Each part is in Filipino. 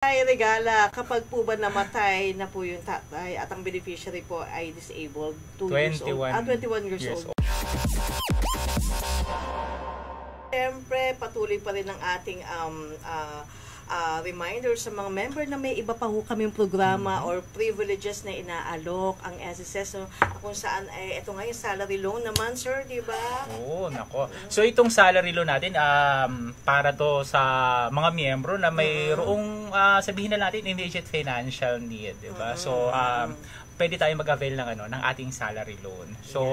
Ay, regala, kapag po ba namatay na po yung tatay at ang beneficiary po ay disabled, 21 years old. Siyempre, patuloy pa rin ang ating reminder sa mga member na may iba pa ho kaming programa or privileges na inaalok ang SSS, no? Kung saan ay ito nga yung salary loan naman, sir, di ba? Oo, nako. So itong salary loan natin para to sa mga miyembro na mayroong sabihin na natin immediate financial need, di ba? So pwede tayo mag-avail ng ating salary loan. So,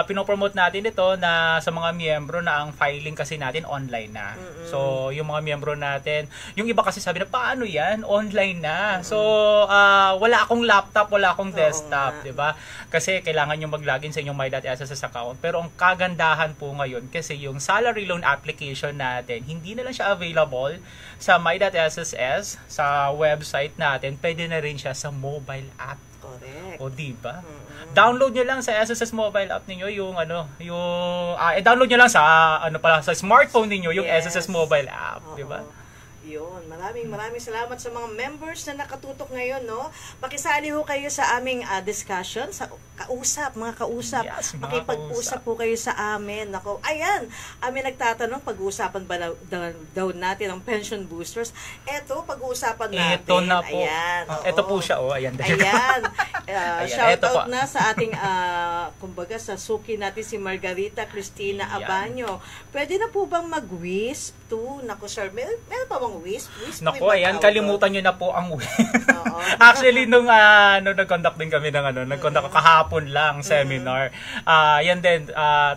pinopromote natin ito na sa mga miyembro na ang filing kasi natin online na. So, yung mga miyembro natin, yung iba kasi sabi na, paano yan? Online na. So, wala akong laptop, wala akong desktop, di ba? Kasi kailangan nyo mag-login sa inyong My.SSS account. Pero ang kagandahan po ngayon, kasi yung salary loan application natin, hindi na lang siya available sa My.SSS, sa website natin, pwede na rin siya sa mobile app. Correct. O diba? Download nyo lang sa SSS mobile app niyo yung download nyo lang sa sa smartphone niyo yung SSS mobile app, di ba? Yun, maraming salamat sa mga members na nakatutok ngayon, no? Pakisali ho kayo sa aming discussion, sa mga kausap. Yes, makipag-usap po kayo sa amin. Nako, ayan, nagtatanong, pag-uusapan ba daw natin ang pension boosters? Eto, pag-uusapan natin. Ito na po. Ayan. Ito po siya, ayan. Ayan. Shout out na sa ating, kumbaga, sa suki natin si Margarita Cristina Abanyo. Pwede na po bang mag-wisp to? Nako, sir, meron pa bang wisp? Nako, ayan, kalimutan nyo na po ang wisp. Actually, nung nag-conduct din kami ng nag-conduct kahapon lang seminar. Yan din,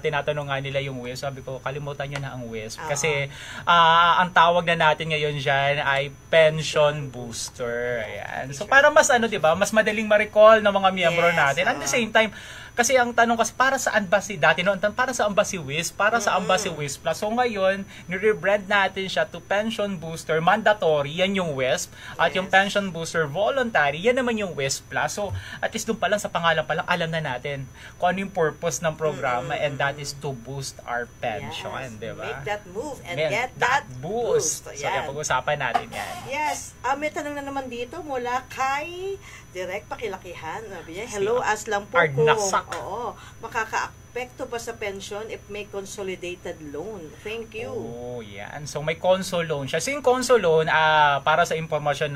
tinatanong nga nila yung wisp. Sabi ko, kalimutan nyo na ang wisp. Kasi ang tawag na natin ngayon dyan ay pension booster. Ayan. So, para mas diba, mas madaling ma-recall ng mga miyembro natin. At the same time, kasi ang tanong kasi, para saan ba dati noon, para saan ba si WISP? Para saan ba si WISP Plus? So ngayon, ni-rebrand natin siya to Pension Booster Mandatory, yan yung WISP. At yung Pension Booster Voluntary, yan naman yung WISP Plus. So at least doon pa lang, sa pangalan pa lang, alam na natin kung ano yung purpose ng programa, and that is to boost our pension, di ba? Make that move and get that boost. So yan, pag-usapan natin yan. Yes. May tanong na naman dito mula kay Direct Pakilakihan. Hello, as lang po ko. Oo. Makaka-apekto ba sa pension if may consolidated loan? Thank you. Oh, yan. So may consol loan siya. So yung consol loan, para sa impormasyon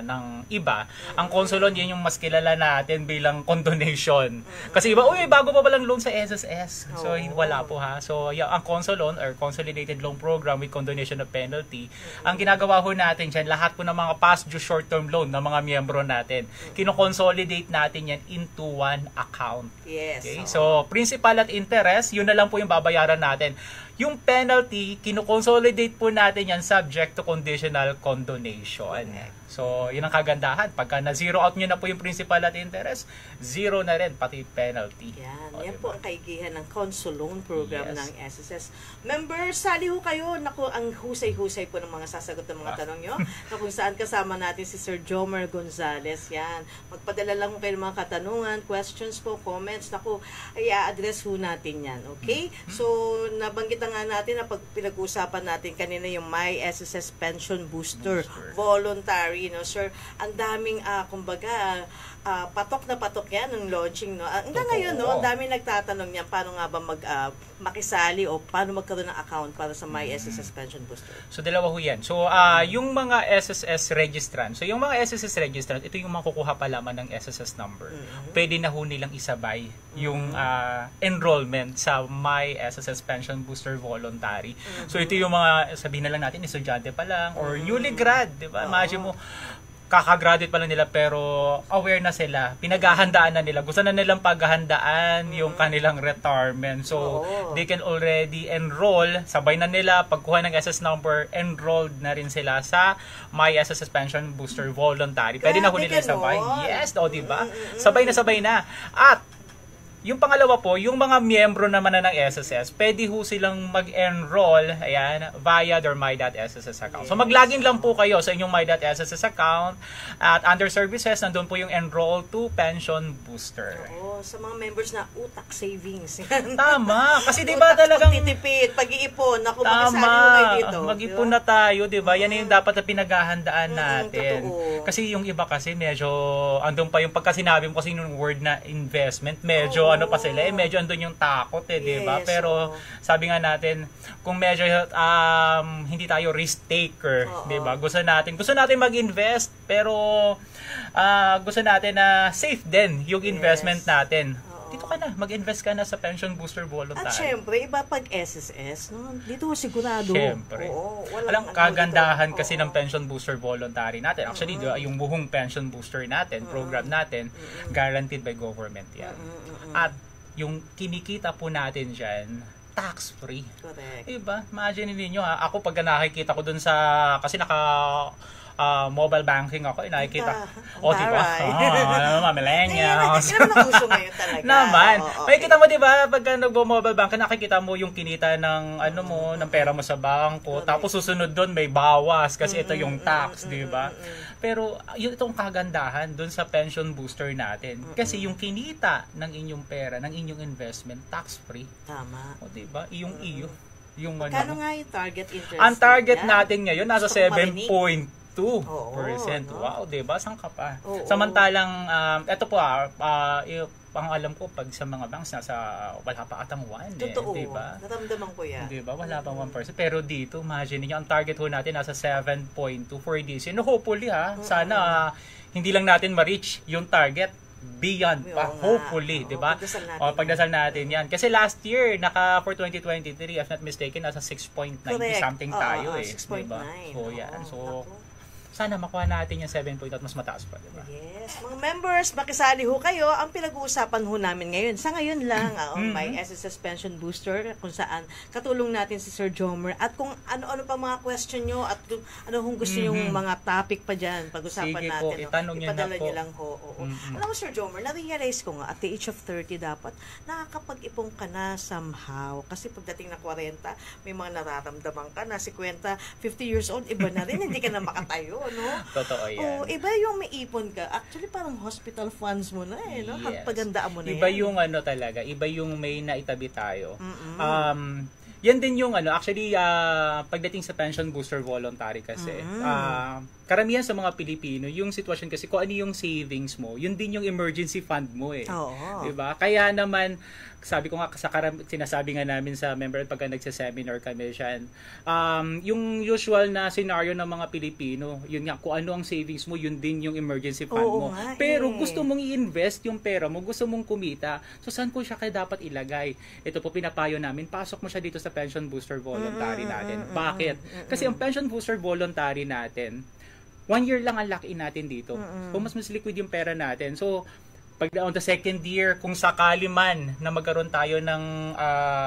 ng iba, ang consol loan yan yung mas kilala natin bilang condonation. Kasi iba, bago pa palang loan sa SSS. So wala po ha. So ang consol loan or consolidated loan program with condonation of penalty, ang ginagawa ho natin dyan, lahat po ng mga past due short-term loan ng mga miyembro natin, kino-consolidate natin yan into one account. Yes. Okay? So, principal at interest, yun na lang po yung babayaran natin. Yung penalty, kino-consolidate po natin yan subject to conditional condonation. So, yun ang kagandahan. Pagka na-zero out nyo na po yung principal at interest, zero na rin pati penalty. Yan po ang kaigihan ng consol loan program ng SSS. Members, sali ho kayo. Naku, ang husay-husay po ng mga sasagot ng mga tanong nyo. Na kung saan kasama natin si Sir Jomer Gonzales. Yan. Magpadala lang kayo ng mga katanungan, questions po, comments. Naku, ay address ho natin yan. Okay? So, nabanggit nga natin na pag pinag-uusapan natin kanina yung My.SSS Pension Booster Voluntary, no, sir, ang daming kumbaga patok na patok yan ng launching, no. Hanggang ngayon, no, ang daming nagtatanong niyan paano nga ba makisali o paano magkaroon ng account para sa My.SSS Pension Booster. So dalawa ho yan. So yung mga SSS registrant, so yung mga SSS registrant, ito yung makukuha pa lamang ng SSS number. Pwede na ho nilang isabay yung enrollment sa My.SSS Pension Booster Voluntary. So ito yung mga, sabihin na lang natin, estudyante pa lang or newly grad, di ba? Imagine mo, kakagraduate pa lang nila pero aware na sila, pinaghahandaan na nila, gusto na nilang paghahandaan yung kanilang retirement. So they can already enroll, sabay na nila pagkuha ng SS number, enrolled na rin sila sa My.SSS Pension Booster Voluntary. Pwede na ho nila sabay. Yes, o diba? Sabay na. At Yung pangalawa po, yung mga miyembro naman na ng SSS, pwede ho silang mag-enroll, ayan, via their My.SSS account. So mag-login lang po kayo sa inyong My.SSS account at under services, nandun po yung enroll to pension booster. Oo, sa mga members na utak savings. Tama, kasi di ba talagang pagtitipid, pag-iipon, naku, makasali mo kayo dito. Mag-ipon na tayo, di ba? Yan yung dapat na pinaghahandaan natin. Kasi yung iba kasi medyo, andun pa yung pagka sinabi mo kasi yung word na investment, medyo ano pa sila, medyo andun yung takot di ba? Pero sabi nga natin, kung medyo hindi tayo risk taker, di ba? Gusto natin mag-invest, pero gusto natin na safe din yung investment natin. Dito ka na, mag-invest ka na sa pension booster voluntary. At syempre, iba pag SSS, no? Dito sigurado. Syempre. Walang kagandahan kasi ng pension booster voluntary natin. Actually, yung buong pension booster natin, program natin, guaranteed by government yan. At yung kinikita po natin dyan, tax-free. Correct. Diba? Imagine ninyo ako pag nakikita ko dun sa, kasi mobile banking ako, nakikita. Diba? Mga millennials. Kaya naman uso ngayon talaga. Naman. Makikita mo, diba, pagka nagbo-mobile banking, nakikita mo yung kinita ng, ng pera mo sa bangko. Tapos susunod doon, may bawas kasi ito yung tax, diba? Pero, itong kagandahan doon sa pension booster natin. Kasi yung kinita ng inyong pera, ng inyong investment, tax-free. Tama. O, diba? Iyong-iyo. Kano nga yung target interest? Ang target natin ngayon, nasa 7.2%. Wow, diba? Saan ka pa? Samantalang, eto po ang alam ko, pag sa mga banks, wala pa atang 1. Totoo. Diba? Naramdaman ko yan. Diba? Wala pang 1%. Pero dito, imagine niyo, ang target ho natin nasa 7.2 for this. Hopefully sana, hindi lang natin ma-reach yung target. Beyond pa, hopefully, di ba? Pagdasal natin yan. Kasi last year, for 2023, if not mistaken, nasa 6.9 something tayo 6.9. Diba? So, yan. So, sana makuha natin yung 7.2 at mas mataas pa, diba? Yes. Mga members, makisali ho kayo. Ang pinag-uusapan ho namin ngayon, sa ngayon lang, may SSS Pension Booster, kung saan katulong natin si Sir Jomer, at kung ano-ano pa mga question nyo, at kung ano kung gusto yung mga topic pa dyan, pag-usapan natin. Sige po, itanong nyo na po. Ipadala nyo lang ho. Alam mo, Sir Jomer, na-realize ko nga, at the age of 30 dapat, nakakapag-ipon ka na somehow. Kasi pagdating na 40, may mga nararamdaman ka na, 50 years old, iba na rin, hindi ka na makatayo. No? Totoo yan. Iba yung may ipon ka. Actually, parang hospital funds mo na no? Yes. Pagandaan mo na iba yan. Yung talaga, iba yung may naitabi tayo. Yan din yung actually, pagdating sa pension booster voluntary kasi, karamihan sa mga Pilipino, yung sitwasyon kasi, kung ano yung savings mo, yun din yung emergency fund mo diba? Kaya naman, sabi ko nga, sinasabi nga namin sa member pagka nagsa-seminar kami dyan, yung usual na scenario ng mga Pilipino, yun nga, kung ano ang savings mo, yun din yung emergency fund mo. Pero gusto mong i-invest yung pera mo, gusto mong kumita, so saan ko siya kaya dapat ilagay? Ito po pinapayo namin, pasok mo siya dito sa pension booster voluntary natin. Bakit? Kasi ang pension booster voluntary natin, 1 year lang ang lock-in natin dito. So, mas liquid yung pera natin. So, pag on the second year, kung sakali man na magkaroon tayo ng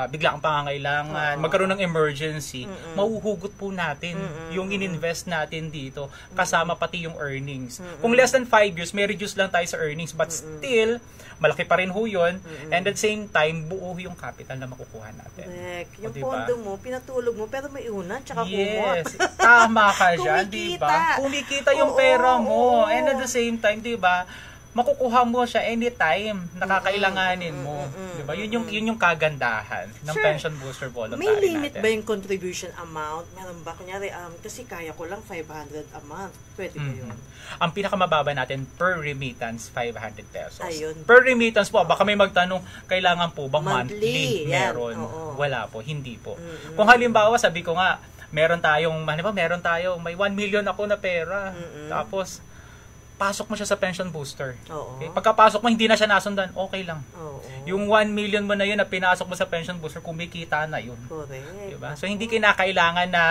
biglaang pangangailangan, magkaroon ng emergency, mahuhugot po natin yung ininvest natin dito, kasama pati yung earnings. Kung less than 5 years, may reduce lang tayo sa earnings, but still, malaki pa rin ho yun, and at the same time, buo yung capital na makukuha natin. Correct. Yung pondo mo, pinatulog mo, pero may una, tsaka yes, tama ka dyan, diba? Kumikita yung pera mo, and at the same time, diba, makukuha mo siya anytime nakakailanganin mo. Diba? Yun yung kagandahan ng pension booster voluntary natin. May limit natin. Ba yung contribution amount? Meron ba? Kunyari, kasi kaya ko lang 500 a month. Pwede ba yun? Ang pinakamababa natin per remittance, 500 pesos. Ayun. Per remittance po, baka may magtanong, kailangan po bang monthly meron? Wala po, hindi po. Kung halimbawa, sabi ko nga, meron tayong, may 1 million ako na pera. Tapos, pasok mo siya sa pension booster. Okay? Pagkapasok mo, hindi na siya nasundan, okay lang. Yung 1 million mo na yun na pinasok mo sa pension booster, kumikita na yun. Correct. Diba? So, hindi kinakailangan na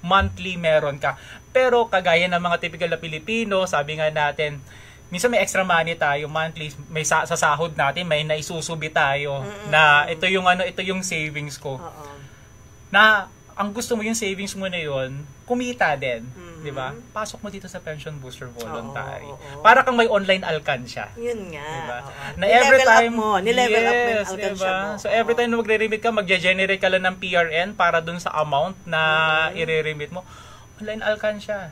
monthly meron ka. Pero, kagaya ng mga typical na Pilipino, sabi nga natin, minsan may extra money tayo monthly, may sa sahod natin, may naisusubi tayo na ito yung savings ko. Na ang gusto mo yung savings mo na yun, kumita din. Di ba? Pasok mo dito sa Pension Booster Voluntary. Para kang may online alkansya. Yun nga. Diba? Na every time mo, nilevel up mo yung alkansya mo. So every time na magre-remit ka, magge-generate ka lang ng PRN para dun sa amount na i-remit mo. Online alkansya.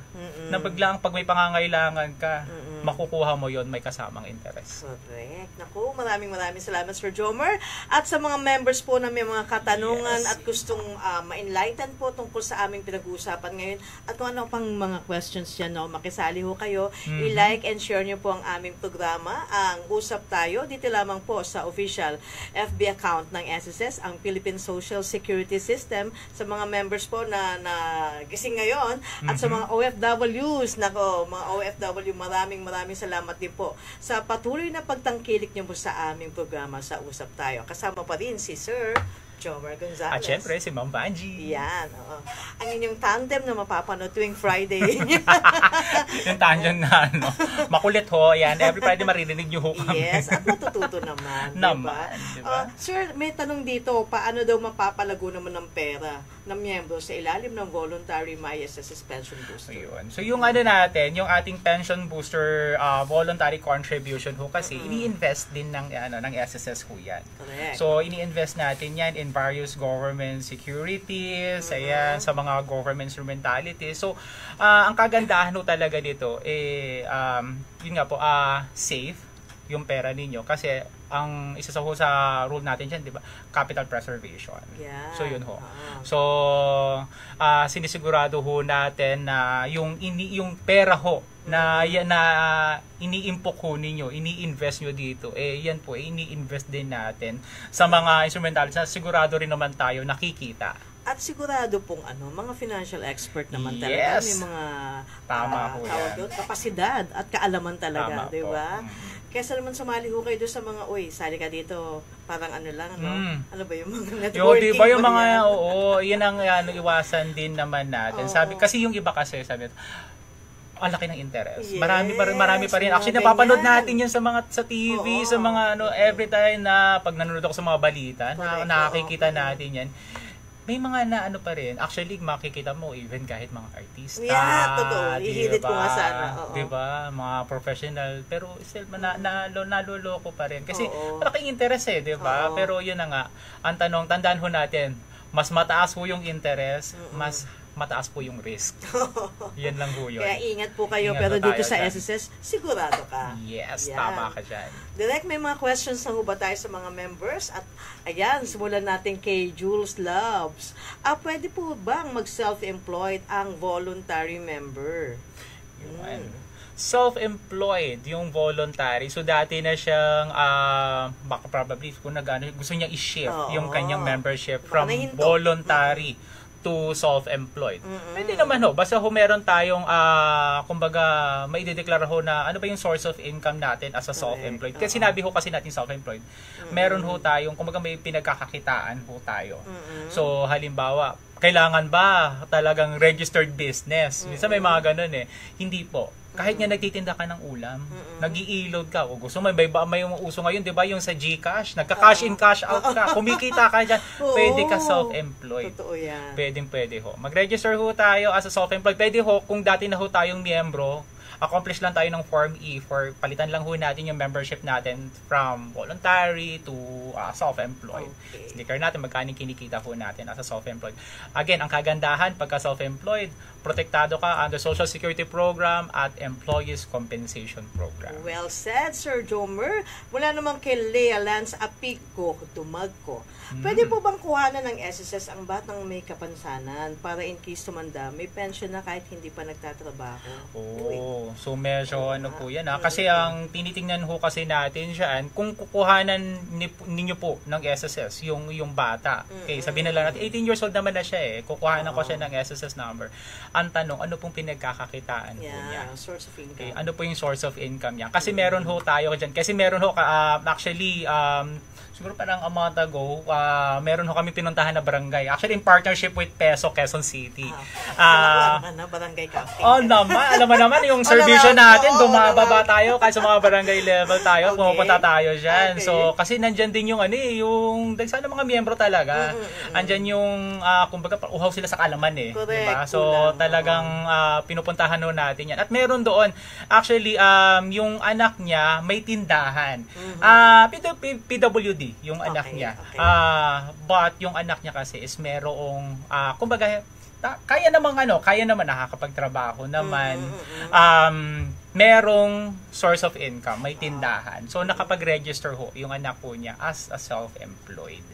Na biglang pag may pangangailangan ka, makukuha mo yon, may kasamang interest. Correct. Naku, maraming salamat Sir Jomer. At sa mga members po na may mga katanungan at gustong ma-enlighten po tungkol sa aming pinag-uusapan ngayon at kung ano pang mga questions dyan, no, makisali ho kayo. I-like and share nyo po ang aming programa. Ang Usap Tayo, dito lamang po sa official FB account ng SSS, ang Philippine Social Security System. Sa mga members po na gising ngayon, at sa mga OFWs, nako, mga OFW, maraming salamat din po sa patuloy na pagtangkilik niyo po sa aming programa sa Usap Tayo. Kasama pa rin si Sir Jomer Gonzales. At syempre, si Ma'am Vanji. Yan, oo. Ang inyong tandem na mapapanood tuwing Friday. Yung tandem na, makulit ho. Yan, every Friday maririnig niyo ho kami. Yes, at matututo naman. Diba? Sir, may tanong dito, paano daw mapapalago naman ng pera ng miyembro sa ilalim ng voluntary MySSS Pension Booster? Ayun. So, yung natin, yung ating Pension Booster voluntary contribution ho kasi, ini-invest din ng SSS ho yan. Correct. So, ini-invest natin yan in various government securities, ayan, sa mga government instrumentalities. So, ang kagandahan ho talaga dito, yun nga po, safe yung pera ninyo kasi ang isa sa rule natin dyan, di ba? Capital preservation. Yeah. So, yun ho. So, sinisigurado ho natin na yung pera ho na iniimpok ho ninyo, ini-invest nyo dito, yan po, ini-invest din natin sa mga instrumentalities na sigurado rin naman tayo nakikita. At sigurado pong mga financial expert naman talaga, may mga tawag doon, kapasidad at kaalaman talaga, di ba? Kesa naman sumali ho kayo doon sa mga, sali ka dito, parang lang, no? Ano ba yung mga networking? Diba yung mga, yan ang iwasan din naman natin. Kasi yung iba kasi, sabi, ang laki ng interest. Yes, marami pa rin. Actually, napapanood natin yan sa TV, sa mga every time na pag nanonood ako sa mga balita, nakikita natin yan. May mga pa rin. Actually, makikita mo even kahit mga artista. Yeah, totoo. Ihilit ko nga sana. Diba? Mga professional. Pero still, naloloko pa rin. Kasi malaking interest diba? Pero yun na nga. Ang tanong, tandaan ho natin, mas mataas ho yung interest, mas mataas po yung risk. Yan lang po yun. Kaya ingat po kayo, pero dito sa SSS, sigurado ka. Yes, tama ka dyan. Direct, may mga questions na ba tayo sa mga members? At ayan, simulan natin kay Jules Loves. Pwede po bang mag-self-employed ang voluntary member? Self-employed, yung voluntary. So, dati na siyang, baka probably, kung gusto niya i-shift yung kanyang membership from voluntary to self-employed. Pwede naman basta meron tayong kumbaga may idedeklara na ano ba yung source of income natin as a self-employed. Kasi sinabi kasi natin self-employed. Meron tayong kumbaga may pinagkakakitaan tayo. So halimbawa, kailangan ba talagang registered business? Minsan may mga ganun Hindi po. Kahit nga nagtitinda ka ng ulam, nag-i-load ka, o gusto may uso ngayon, 'di ba, yung sa GCash, nagka-cash in cash out ka, kumikita ka diyan, pwede ka self-employed. Totoo 'yan. Pwede ho. Mag-register tayo as a self-employed. Pwede kung dati na tayong miyembro, accomplish lang tayo ng Form E for palitan lang natin yung membership natin from voluntary to self-employed. Sticker natin magkano kinikita natin as a self-employed. Again, ang kagandahan pagka self-employed, protektado ka under Social Security Program at Employees Compensation Program. Well said, Sir Jomer. Mula naman kay Lea Lance Apico, Dumagco. Pwede po bang kuhanan ng SSS ang batang may kapansanan para in case tumanda, may pension na kahit hindi pa nagtatrabaho? So medyo po yan kasi ang tinitingnan kasi natin siya, kung kukuhanan ninyo po ng SSS, yung bata. Okay, sabihin na lang natin, 18 years old naman na siya kukuhanan ko siya ng SSS number. Ang tanong, ano pong pinagkakakitaan po niya? Source of income. Okay, ano po yung source of income niya? Kasi meron tayo dyan. Kasi meron actually, siguro parang a month ago, meron kami pinuntahan na barangay. Actually, in partnership with Peso, Quezon City. Barangay Captain. Alam mo naman, yung Sir contribution natin, Oo, bumababa tayo kahit sa mga barangay level tayo, Okay. pumupunta tayo dyan. Okay. So, kasi nandyan din yung yung sana mga miyembro talaga. Andyan yung, kumbaga, uhaw sila sa kalaman Correct, diba? So, kulang, talagang pinupuntahan ho natin yan. At meron doon, actually, yung anak niya may tindahan. PWD, yung anak Okay, niya. okay. But yung anak niya kasi is merong, kumbaga, kaya naman nakakapagtrabaho naman. Merong source of income, may tindahan. So nakapag-register ho yung anak po niya as a self-employed.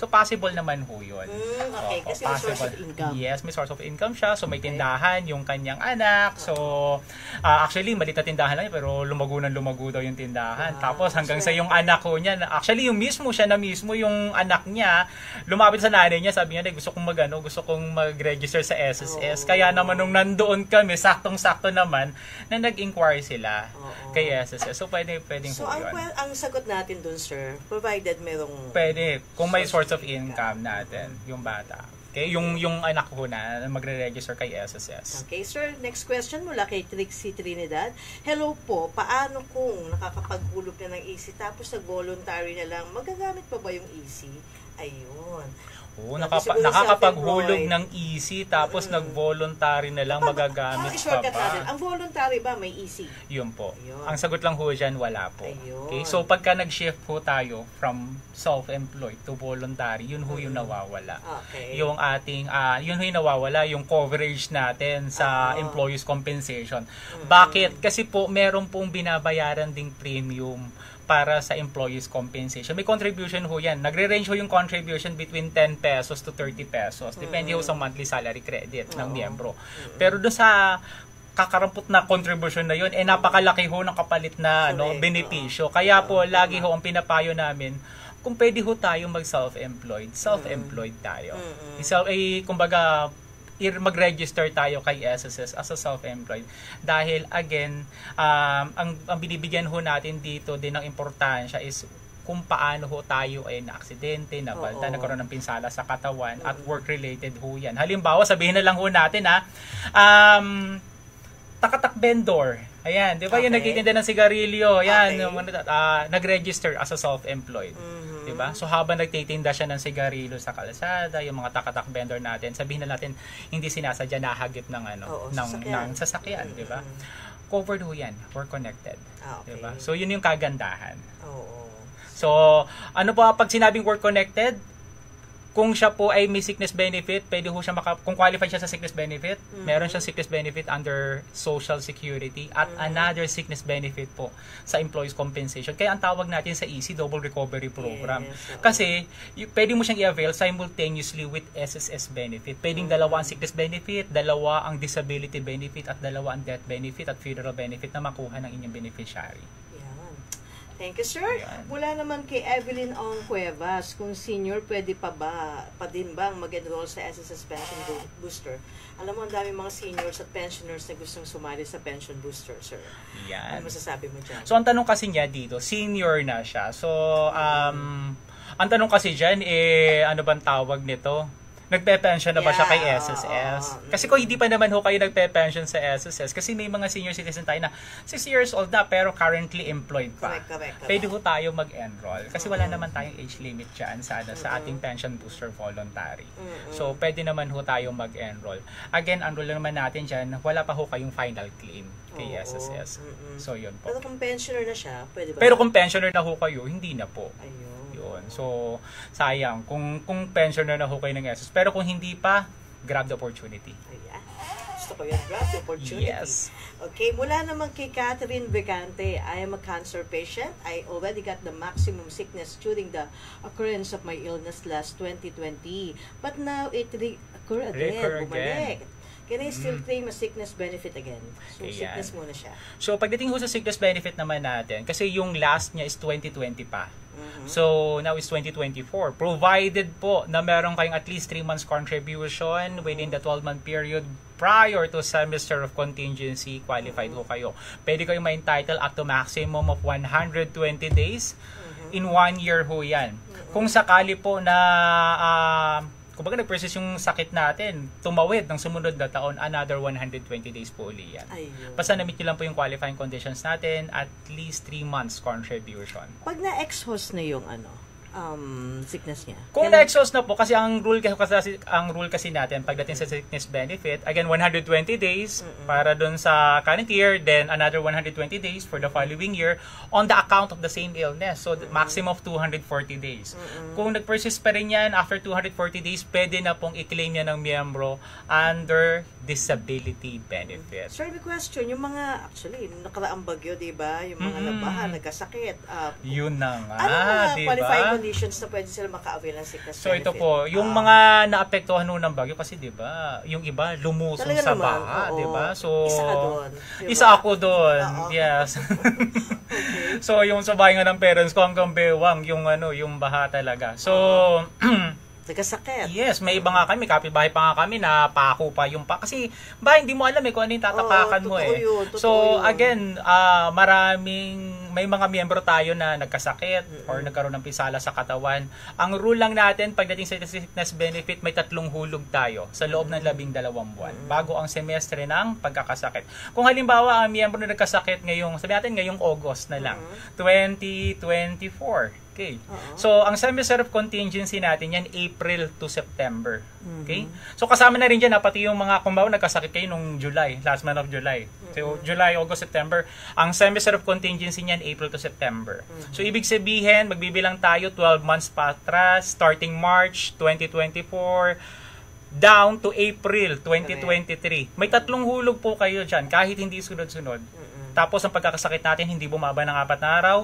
So possible naman ho yun. Okay, kasi may source of income. Yes, may source of income siya. So may tindahan yung kanyang anak. So actually maliit na tindahan lang pero lumago daw yung tindahan. Tapos hanggang sa yung anak ko niya, actually yung siya na mismo yung anak niya, lumapit sa nanay niya, sabi niya, gusto kong mag-register sa SSS. Kaya naman nung nandoon kami, saktong-sakto naman na nag-inquire sila kay SSS. So pwedeng So po yun. ang sagot natin dun, sir, provided merong Pwede, kung may source of income natin, yung bata. Okay, yung anak ko na magre-register kay SSS. Okay, sir. Next question mula kay Trixie Trinidad. Hello po, paano kung nakakapaghulog na ng EC tapos nag-voluntary na lang, magagamit pa ba yung EC? Ayun. Nakakapaghulog ng EC tapos nag-voluntary na lang magagamit pa ba? Natin. Ang voluntary ba may EC? Yun po. Ayun. Ang sagot lang ho dyan, wala po. Ayun. Okay? So pagka nag-shift po tayo from self-employed to voluntary, yun ho yung nawawala. Okay. Yung ating, yun ho yung nawawala, yung coverage natin sa employees compensation. Bakit? Kasi po meron pong binabayaran ding premium para sa employees compensation. May contribution ho yan. Nagre-range ho yung contribution between 10 pesos to 30 pesos. Depende ho sa monthly salary credit ng miyembro. Pero doon sa kakarampot na contribution na yun, napakalaki ho ng kapalit na benepisyo. Kaya po, lagi ho ang pinapayo namin, kung pwede ho tayo mag-self-employed, self-employed tayo. Kumbaga, mag-register tayo kay SSS as a self-employed dahil again ang binibigyan ho natin dito din ng importansya is kung paano ho tayo ay na-aksidente, nabalda, nagkaroon ng pinsala sa katawan at work-related ho yan. Halimbawa, sabihin na lang ho natin takatak vendor. Ayan, di ba yung nagtitinda ng sigarilyo? Ayan, nag-register as a self-employed. Di ba? So habang nagtitinda siya ng sigarilyo sa kalsada, yung mga takatak vendor natin, sabihin na natin hindi sinasadya nahagip ng sasakyan, di ba? Covered ho yan. We're connected. Di ba? So yun yung kagandahan. So, ano pa pag sinabing we're connected? Kung siya po ay may sickness benefit, pwede ho siya kung qualified siya sa sickness benefit, meron siyang sickness benefit under Social Security at another sickness benefit po sa employees compensation. Kaya ang tawag natin sa EC, Double Recovery Program. Kasi pwede mo siyang i-avail simultaneously with SSS benefit. Pwedeng dalawa ang sickness benefit, dalawa ang disability benefit, at dalawa ang death benefit at funeral benefit na makuha ng inyong beneficiary. Thank you, sir. Ayan. Mula naman kay Evelyn Ong Cuevas, kung senior, pwede pa din bang mag-enroll sa SSS Pension Booster? Alam mo, ang dami mga seniors at pensioners na gustong sumali sa Pension Booster, sir. Yan. Ano masasabi mo dyan? So, ang tanong kasi niya dito, senior na siya. So, ang tanong kasi dyan, ano bang tawag nito? Nagpe-pension na ba siya kay SSS? Kasi kung hindi pa naman ho kayo nagpe-pension sa SSS, kasi may mga senior citizen tayo na 60 years old na pero currently employed pa. Correct. Pwede ho tayo mag-enroll. Kasi wala naman tayong age limit dyan sa ating pension booster voluntary. So, pwede naman ho tayo mag-enroll. Again, enroll naman natin dyan, wala pa ho kayong final claim kay SSS. So, yun po. Pero kung pensioner na siya, pwede ba? Pero kung pensioner na ho kayo, hindi na po. Ayun. So, sayang. Kung pensioner na ho kayo ng SSS. Pero kung hindi pa, grab the opportunity. Ayan. Gusto ko yan. Grab the opportunity. Yes. Okay, mula naman kay Catherine Vegante, I am a cancer patient. I already got the maximum sickness during the occurrence of my illness last 2020. But now it reoccurred again. Bumalik. Can I still claim a sickness benefit again? So, sickness muna siya. So, pagdating ho sa sickness benefit naman natin, kasi yung last niya is 2020 pa. So, now is 2024. Provided po na meron kayong at least 3 months contribution within the 12-month period prior to semester of contingency, qualified ho kayo. Pwede kayong ma-entitle up to maximum of 120 days. In 1 year ho yan. Kung sakali po na kumbaga nag-persist yung sakit natin, tumawid ng sumunod na taon, another 120 days po uli yan. Ayun. Basta na-meet nyo lang po yung qualifying conditions natin, at least 3 months contribution. Pag na-exhaust na yung sickness niya. Kung na-exhaust na po, kasi ang rule kasi natin pagdating sa sickness benefit, again 120 days para doon sa current year, then another 120 days for the following year on the account of the same illness. So maximum of 240 days. Kung nag-persist pa rin yan after 240 days, pwede na pong i-claim yan ng miyembro under disability benefit. Sir, may question, yung mga actually nakaraang bagyo, 'di ba? Yung mga nabaha, nagkasakit. Yun na nga, ano mga diba? qualifying conditions na pwede sila maka-avail ng sickness So benefit? ito po, yung mga naapektuhan nun ng bagyo kasi 'di ba, yung iba lumusong Talaga sa naman, baha, oo. 'di ba? So Isa ka doon, diba? Isa ako doon. Yes. Okay. So yung sa bahay nga ng parents ko hanggang bewang yung yung baha talaga. So Nagkasakit. yes, may iba nga kami, kapitbahay pa nga kami na pako pa yung kasi hindi mo alam kung ano yung tatapakan mo Totoo So yun. again, may mga miyembro tayo na nagkasakit or nagkaroon ng pisala sa katawan. Ang rule lang natin pagdating sa sickness benefit, may 3 hulog tayo sa loob ng 12 buwan bago ang semestre ng pagkakasakit. Kung halimbawa ang miyembro na nagkasakit sabi natin ngayong August na lang, 2024. Okay. So, ang semester of contingency natin yan, April to September. Okay? So, kasama na rin dyan, pati yung mga, kung nagkasakit kayo nung July, last month of July. So, July, August, September. Ang semester of contingency niyan, April to September. So, ibig sabihin, magbibilang tayo 12 months patras, starting March 2024, down to April 2023. May 3 hulog po kayo dyan, kahit hindi sunod-sunod. Tapos, ang pagkakasakit natin, hindi bumaba ng 4 na araw.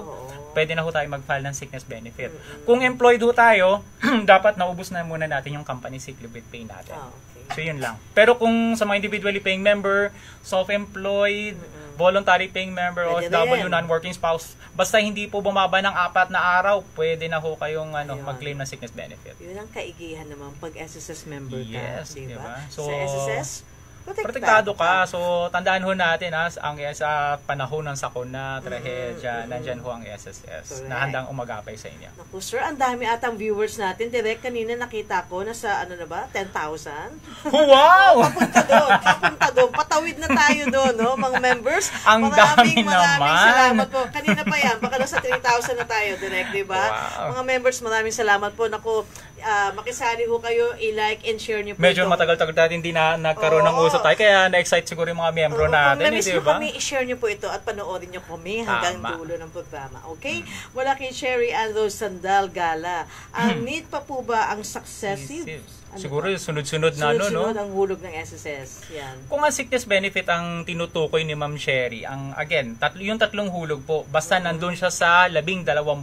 Pwede na ho tayo mag-file ng sickness benefit. Kung employed ho tayo, dapat naubos na muna natin yung company sick leave with pay natin. Okay. So, yun lang. Pero kung sa mga individually paying member, self-employed, voluntary paying member, OFW, non-working spouse, basta hindi po bumaba ng 4 na araw, pwede na ho kayong mag-claim ng sickness benefit. Yun ang kaigihan naman pag SSS member ka. Yes, diba? diba? So, sa SSS, protektado ka. So, tandaan ho natin sa panahon ng sakuna, trahedya, nandyan ho ang SSS na handang umagapay sa inyo. Naku, sir, ang dami atang viewers natin. Direct kanina nakita ko, nasa 10,000? Wow! Papunta doon. Patawid na tayo doon, no? Mga members. Ang dami maraming naman. salamat po. Kanina pa yan, baka nasa 3,000 na tayo, direct, diba? Wow. Mga members, maraming salamat po. Naku, makisali ho kayo, i-like and share niyo po Medyo ito. matagal-tagal natin hindi na nagkaroon ng uso tayo, kaya na-excite siguro yung mga miyembro natin. Kung namiss nyo diba? kami, i-share nyo po ito at panoorin nyo kami hanggang Tama. dulo ng programa. Okay? Wala kay Sherry Ann Rose Sandal Gala. Ang need pa po ba ang successive? Siguro sunod-sunod na Sunod-sunod ang hulog ng SSS. Yan. Kung ang sickness benefit ang tinutukoy ni Ma'am Sherry, yung 3 hulog po, basta nandun siya sa 12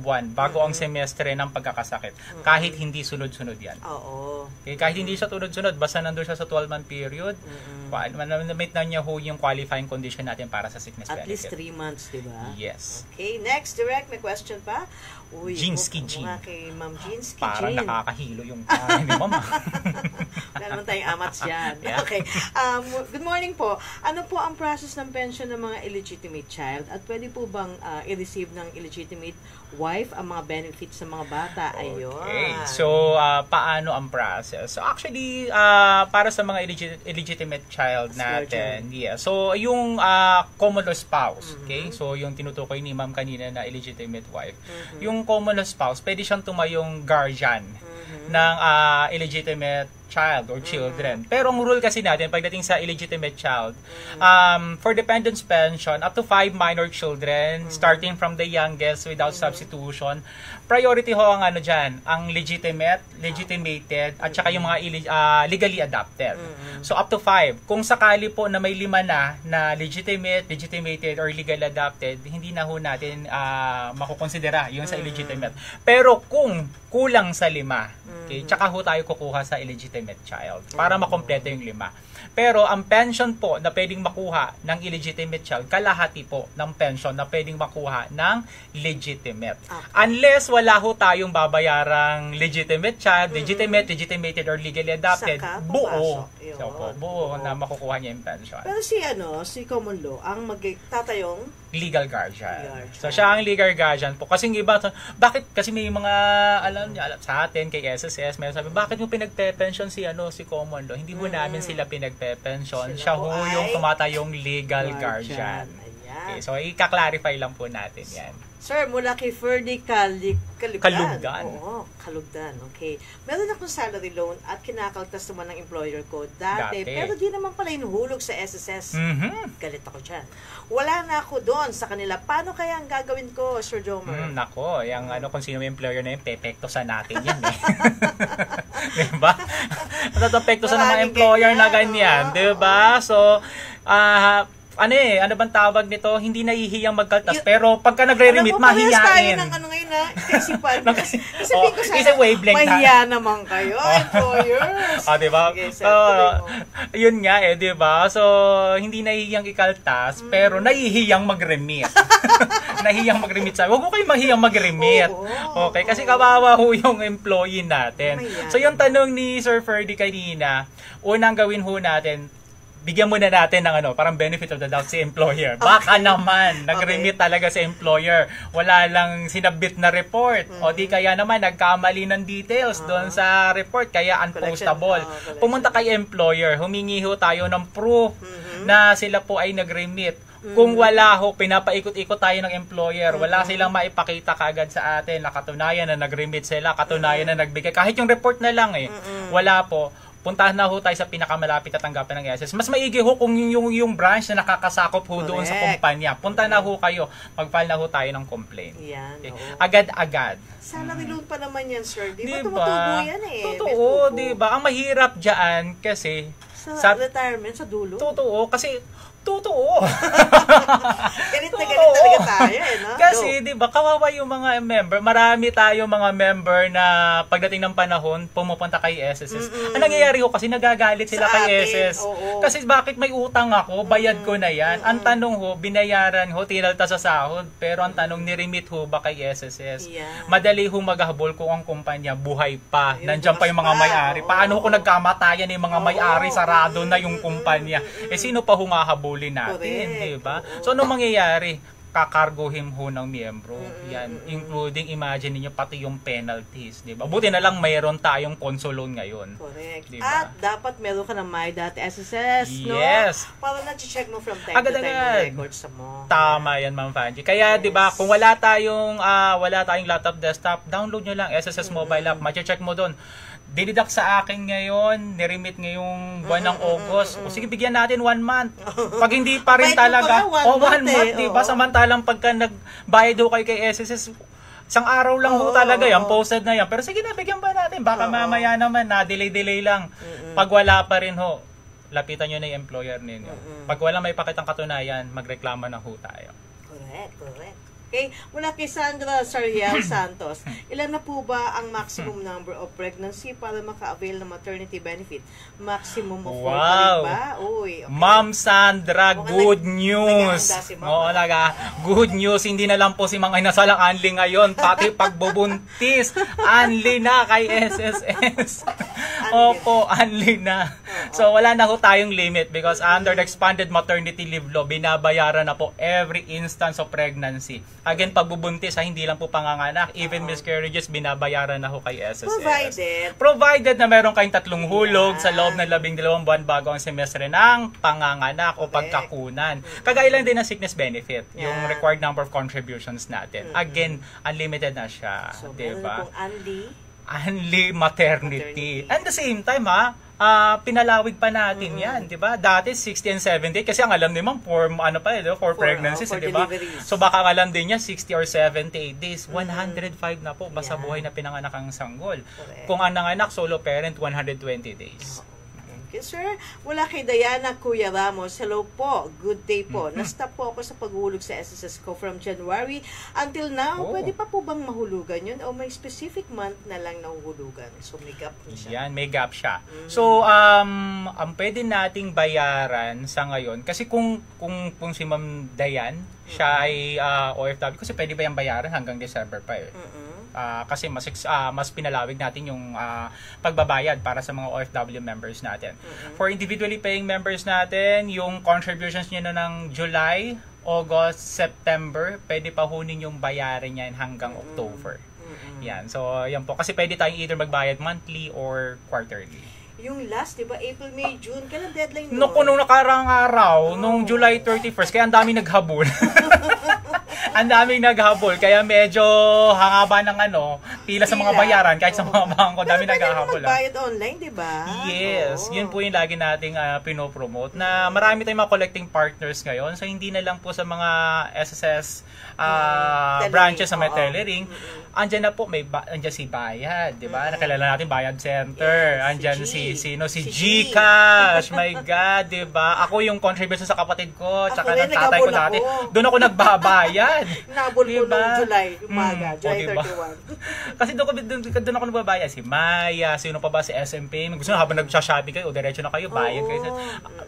buwan bago ang semestre ng pagkakasakit. Kahit hindi sunod-sunod yan. Oo. Okay, kahit hindi siya sunod-sunod, basta nandun siya sa 12-month period, na-meet na niya ho yung qualifying condition natin para sa sickness At least benefit. 3 months, di ba? Yes. Okay, next, direct, may question pa? Uy, Jinsky Jean. Mga kay Ma'am Jinsky Parang Jean. nakakahilo yung ni Mama. Wala naman tayong amats dyan. Yeah. Okay. Good morning po. Ano po ang process ng pension ng mga illegitimate child? At pwede po bang i-receive ng illegitimate wife ang mga benefits sa mga bata? Ayun. Okay. So, paano ang process? So, actually, para sa mga illegitimate child natin, yeah. So, yung common law spouse, okay? So, yung tinutukoy ni Ma'am kanina na illegitimate wife. Yung common law spouse, pwede siyang tumayong guardian ng illegitimate child or children. Pero ang rule kasi natin, pagdating sa illegitimate child, for dependents pension, up to 5 minor children, starting from the youngest without substitution, priority ho ang dyan, ang legitimated, at saka yung mga legally adopted. So up to 5. Kung sakali po na may 5 na legitimated, or legally adopted, hindi na ho natin makukonsidera yung sa illegitimate. Pero kung kulang sa 5, okay, tsaka ho tayo kukuha sa illegitimate child para makompleto yung 5. Pero ang pension po na pwedeng makuha ng illegitimate child, kalahati po ng pension na pwedeng makuha ng legitimate. Okay. Unless wala ho tayong babayarang legitimate child, legitimated or legally adopted, buo. So po, buo na makukuha niya yung pension. Pero si common law, ang magtatayong legal guardian. So siya ang legal guardian po. Kasi iba, bakit? Kasi may mga alam sa atin kay SSS, SSS, may sabi, bakit mo pinagpe-pension si Common Law? Hindi ho namin sila pinagpe-pension. Siya ho yung tumatayong legal guardian. Okay, so i-clarify lang po natin yan. Sir, mula kay Ferdy Kalugdan. Oo, Kalugdan. Okay. Meron akong salary loan at kinakaltas naman ng employer ko dati. Pero di naman pala inuhulog sa SSS. Galit ako dyan. Wala na ako doon sa kanila. Paano kaya ang gagawin ko, Sir Jomer? Nako, yung kung sino yung employer na yun, pepektosan natin yan eh. Diba? Natapektosan ng mga employer na ganyan. Diba? So, ano bang tawag nito? Hindi nahihiyang magkaltas. Pero pagka nagre-remit, mahihiyain. Tayo ng ngayon na isipan. Kasi sabihin ko sana, mahiya naman kayo, employers. Diba? Yun nga diba? So, hindi nahihiyang ikaltas, pero nahihiyang mag-remit. Nahihiyang mag-remit. Huwag ko kayo mahiyang mag-remit. Okay? Kasi kawawa ho yung employee natin. So, yung tanong ni Sir Ferdy kanina, unang gawin ho natin, bigyan muna natin ng parang benefit of the doubt si employer. Baka naman, nag-remit talaga si employer. Wala lang sinabit na report. O di kaya naman, nagkamali ng details doon sa report, kaya unpostable. Pumunta kay employer, humingi ho tayo ng proof na sila po ay nag-remit. Kung wala ho, pinapaikot-ikot tayo ng employer. Wala silang maipakita kaagad sa atin na katunayan na nag-remit sila, katunayan na nagbigay. Kahit yung report na lang wala po. Puntahan na ho tayo sa pinakamalapit na tanggapan ng SSS. Mas maigi ho kung yung branch na nakakasakop ho doon sa kumpanya. Punta na ho kayo. Mag-file na ho tayo ng complaint. Yan, okay. Agad-agad. Salary loan pa naman yan, sir. Di ba tumutubo yan eh? Totoo, di ba? Ang mahirap dyan kasi sa retirement, sa dulo? Totoo, kasi totoo. Ganit na ganit talaga tayo no? Kasi, di ba, kawawa yung mga member. Marami tayo mga member na pagdating ng panahon, pumupunta kay SSS. Ang nangyayari ko kasi nagagalit sila kay SSS. Kasi bakit may utang ako, bayad ko na yan. Ang tanong ho, binayaran ho, tinalta sa sahod. Pero ang tanong, niremit ho ba kay SSS? Madali ho maghahabol kung ang kumpanya buhay pa. Nandiyan pa yung mga may-ari. Paano kung nagkamatayan yung mga may-ari, sarado na yung kumpanya? Sino pa humahabol natin, di ba? So, anong mangyayari? Kakargohin ho ng miyembro. Yan. Including, imagine niyo pati yung penalties, di ba? Buti na lang mayroon tayong console loan ngayon. Correct. Diba? At dapat meron ka ng My.SSS, no? Yes. Para na-check mo from time to time yung records mo. Tama yan, Ma'am Fanji. Kaya, di ba, kung wala tayong laptop, desktop, download nyo lang SSS mobile app. Ma-check mo doon. Dinidak sa akin ngayon, niremit ngayong buwan ng August. O sige, bigyan natin 1 month. Pag hindi pa rin talaga, 1 month, diba? Samantalang pagka nagbayad ho kayo kay SSS, isang araw lang ho talaga yan, posted na yan. Pero sige na, bigyan ba natin? Baka mamaya naman, delay lang. Pag wala pa rin ho, lapitan nyo na yung employer ninyo. Pag wala may pakitang katunayan, magreklamo na ho tayo. Correct. Okay, mula kay Sandra Sariel Santos, ilan na po ba ang maximum number of pregnancy para maka-avail ng maternity benefit? Maximum of 4 ba? Uy, okay. Ma'am Sandra, good news. Oo, good news. Hindi na lang po si Mang Inasalang Anli ngayon, pati pagbubuntis, Anli na kay SSS. Opo, Anli na. So, wala na ho tayong limit because under the expanded maternity leave law, binabayaran na po every instance of pregnancy. Again, pagbubuntis, hindi lang po panganganak. Even miscarriages, binabayaran na ho kay SSS. Provided na meron kayong 3 hulog sa loob ng 12 buwan bago ang semestre ng panganganak o pagkakunan. Kagaya lang din ng sickness benefit, yung required number of contributions natin. Again, unlimited na siya. So, diba? Unli maternity. And the same time, pinalawig pa natin yan, di ba? Dati 60 and 70 kasi ang alam naman for pregnancies, di ba? So baka ang alam din niya 60 or 78 days, 105 na po basta buhay na pinanganak ang sanggol. Kung ang nanganak solo parent, 120 days. Sir, wala kay Diana Kuya Ramos. Hello po. Good day po. Na-stop po ako sa paghulog sa SSS ko from January until now. Pwede pa po bang mahulugan yun? O may specific month na lang nahuhulugan? So, may gap na siya. Yan, may gap siya. So, ang pwede nating bayaran sa ngayon, kasi kung si Ma'am Dayan, siya ay OFW, kasi pwede ba yung bayaran hanggang December pa eh. Kasi mas pinalawig natin yung pagbabayad para sa mga OFW members natin. For individually paying members natin, yung contributions nyo na ng July, August, September, pwede pa hunin yung bayaran yan hanggang October. Yan. So, yan po. Kasi pwede tayong either magbayad monthly or quarterly. Yung last, di ba, April, May, June, kailan deadline nun? Nung nakarang araw, nung July 31st, kaya ang daming naghabol. Ang daming naghabol, kaya medyo hangaba ng pila sa mga bayaran, kahit sa mga bangko, dami naghahabol. Pero magbayad online, di ba? Yes, yun po yung lagi nating pinopromote, na marami tayong mga collecting partners ngayon, so hindi na lang po sa mga SSS branches sa may tellering. Andyan na po, andyan si Bayad, di ba? Nakilala natin Bayad Center. Yes, andyan si GCash. My God, di ba? Ako yung contribution sa kapatid ko, tsaka ng tatay ko dati. Doon ako nagbabayad. Nabol ko noong July, umaga, July 31. Kasi doon ako nagbabayad. Si Maya, sino pa ba, si SMP. Gusto na habang nagsha-shopping kayo, o diretso na kayo, bayad kayo.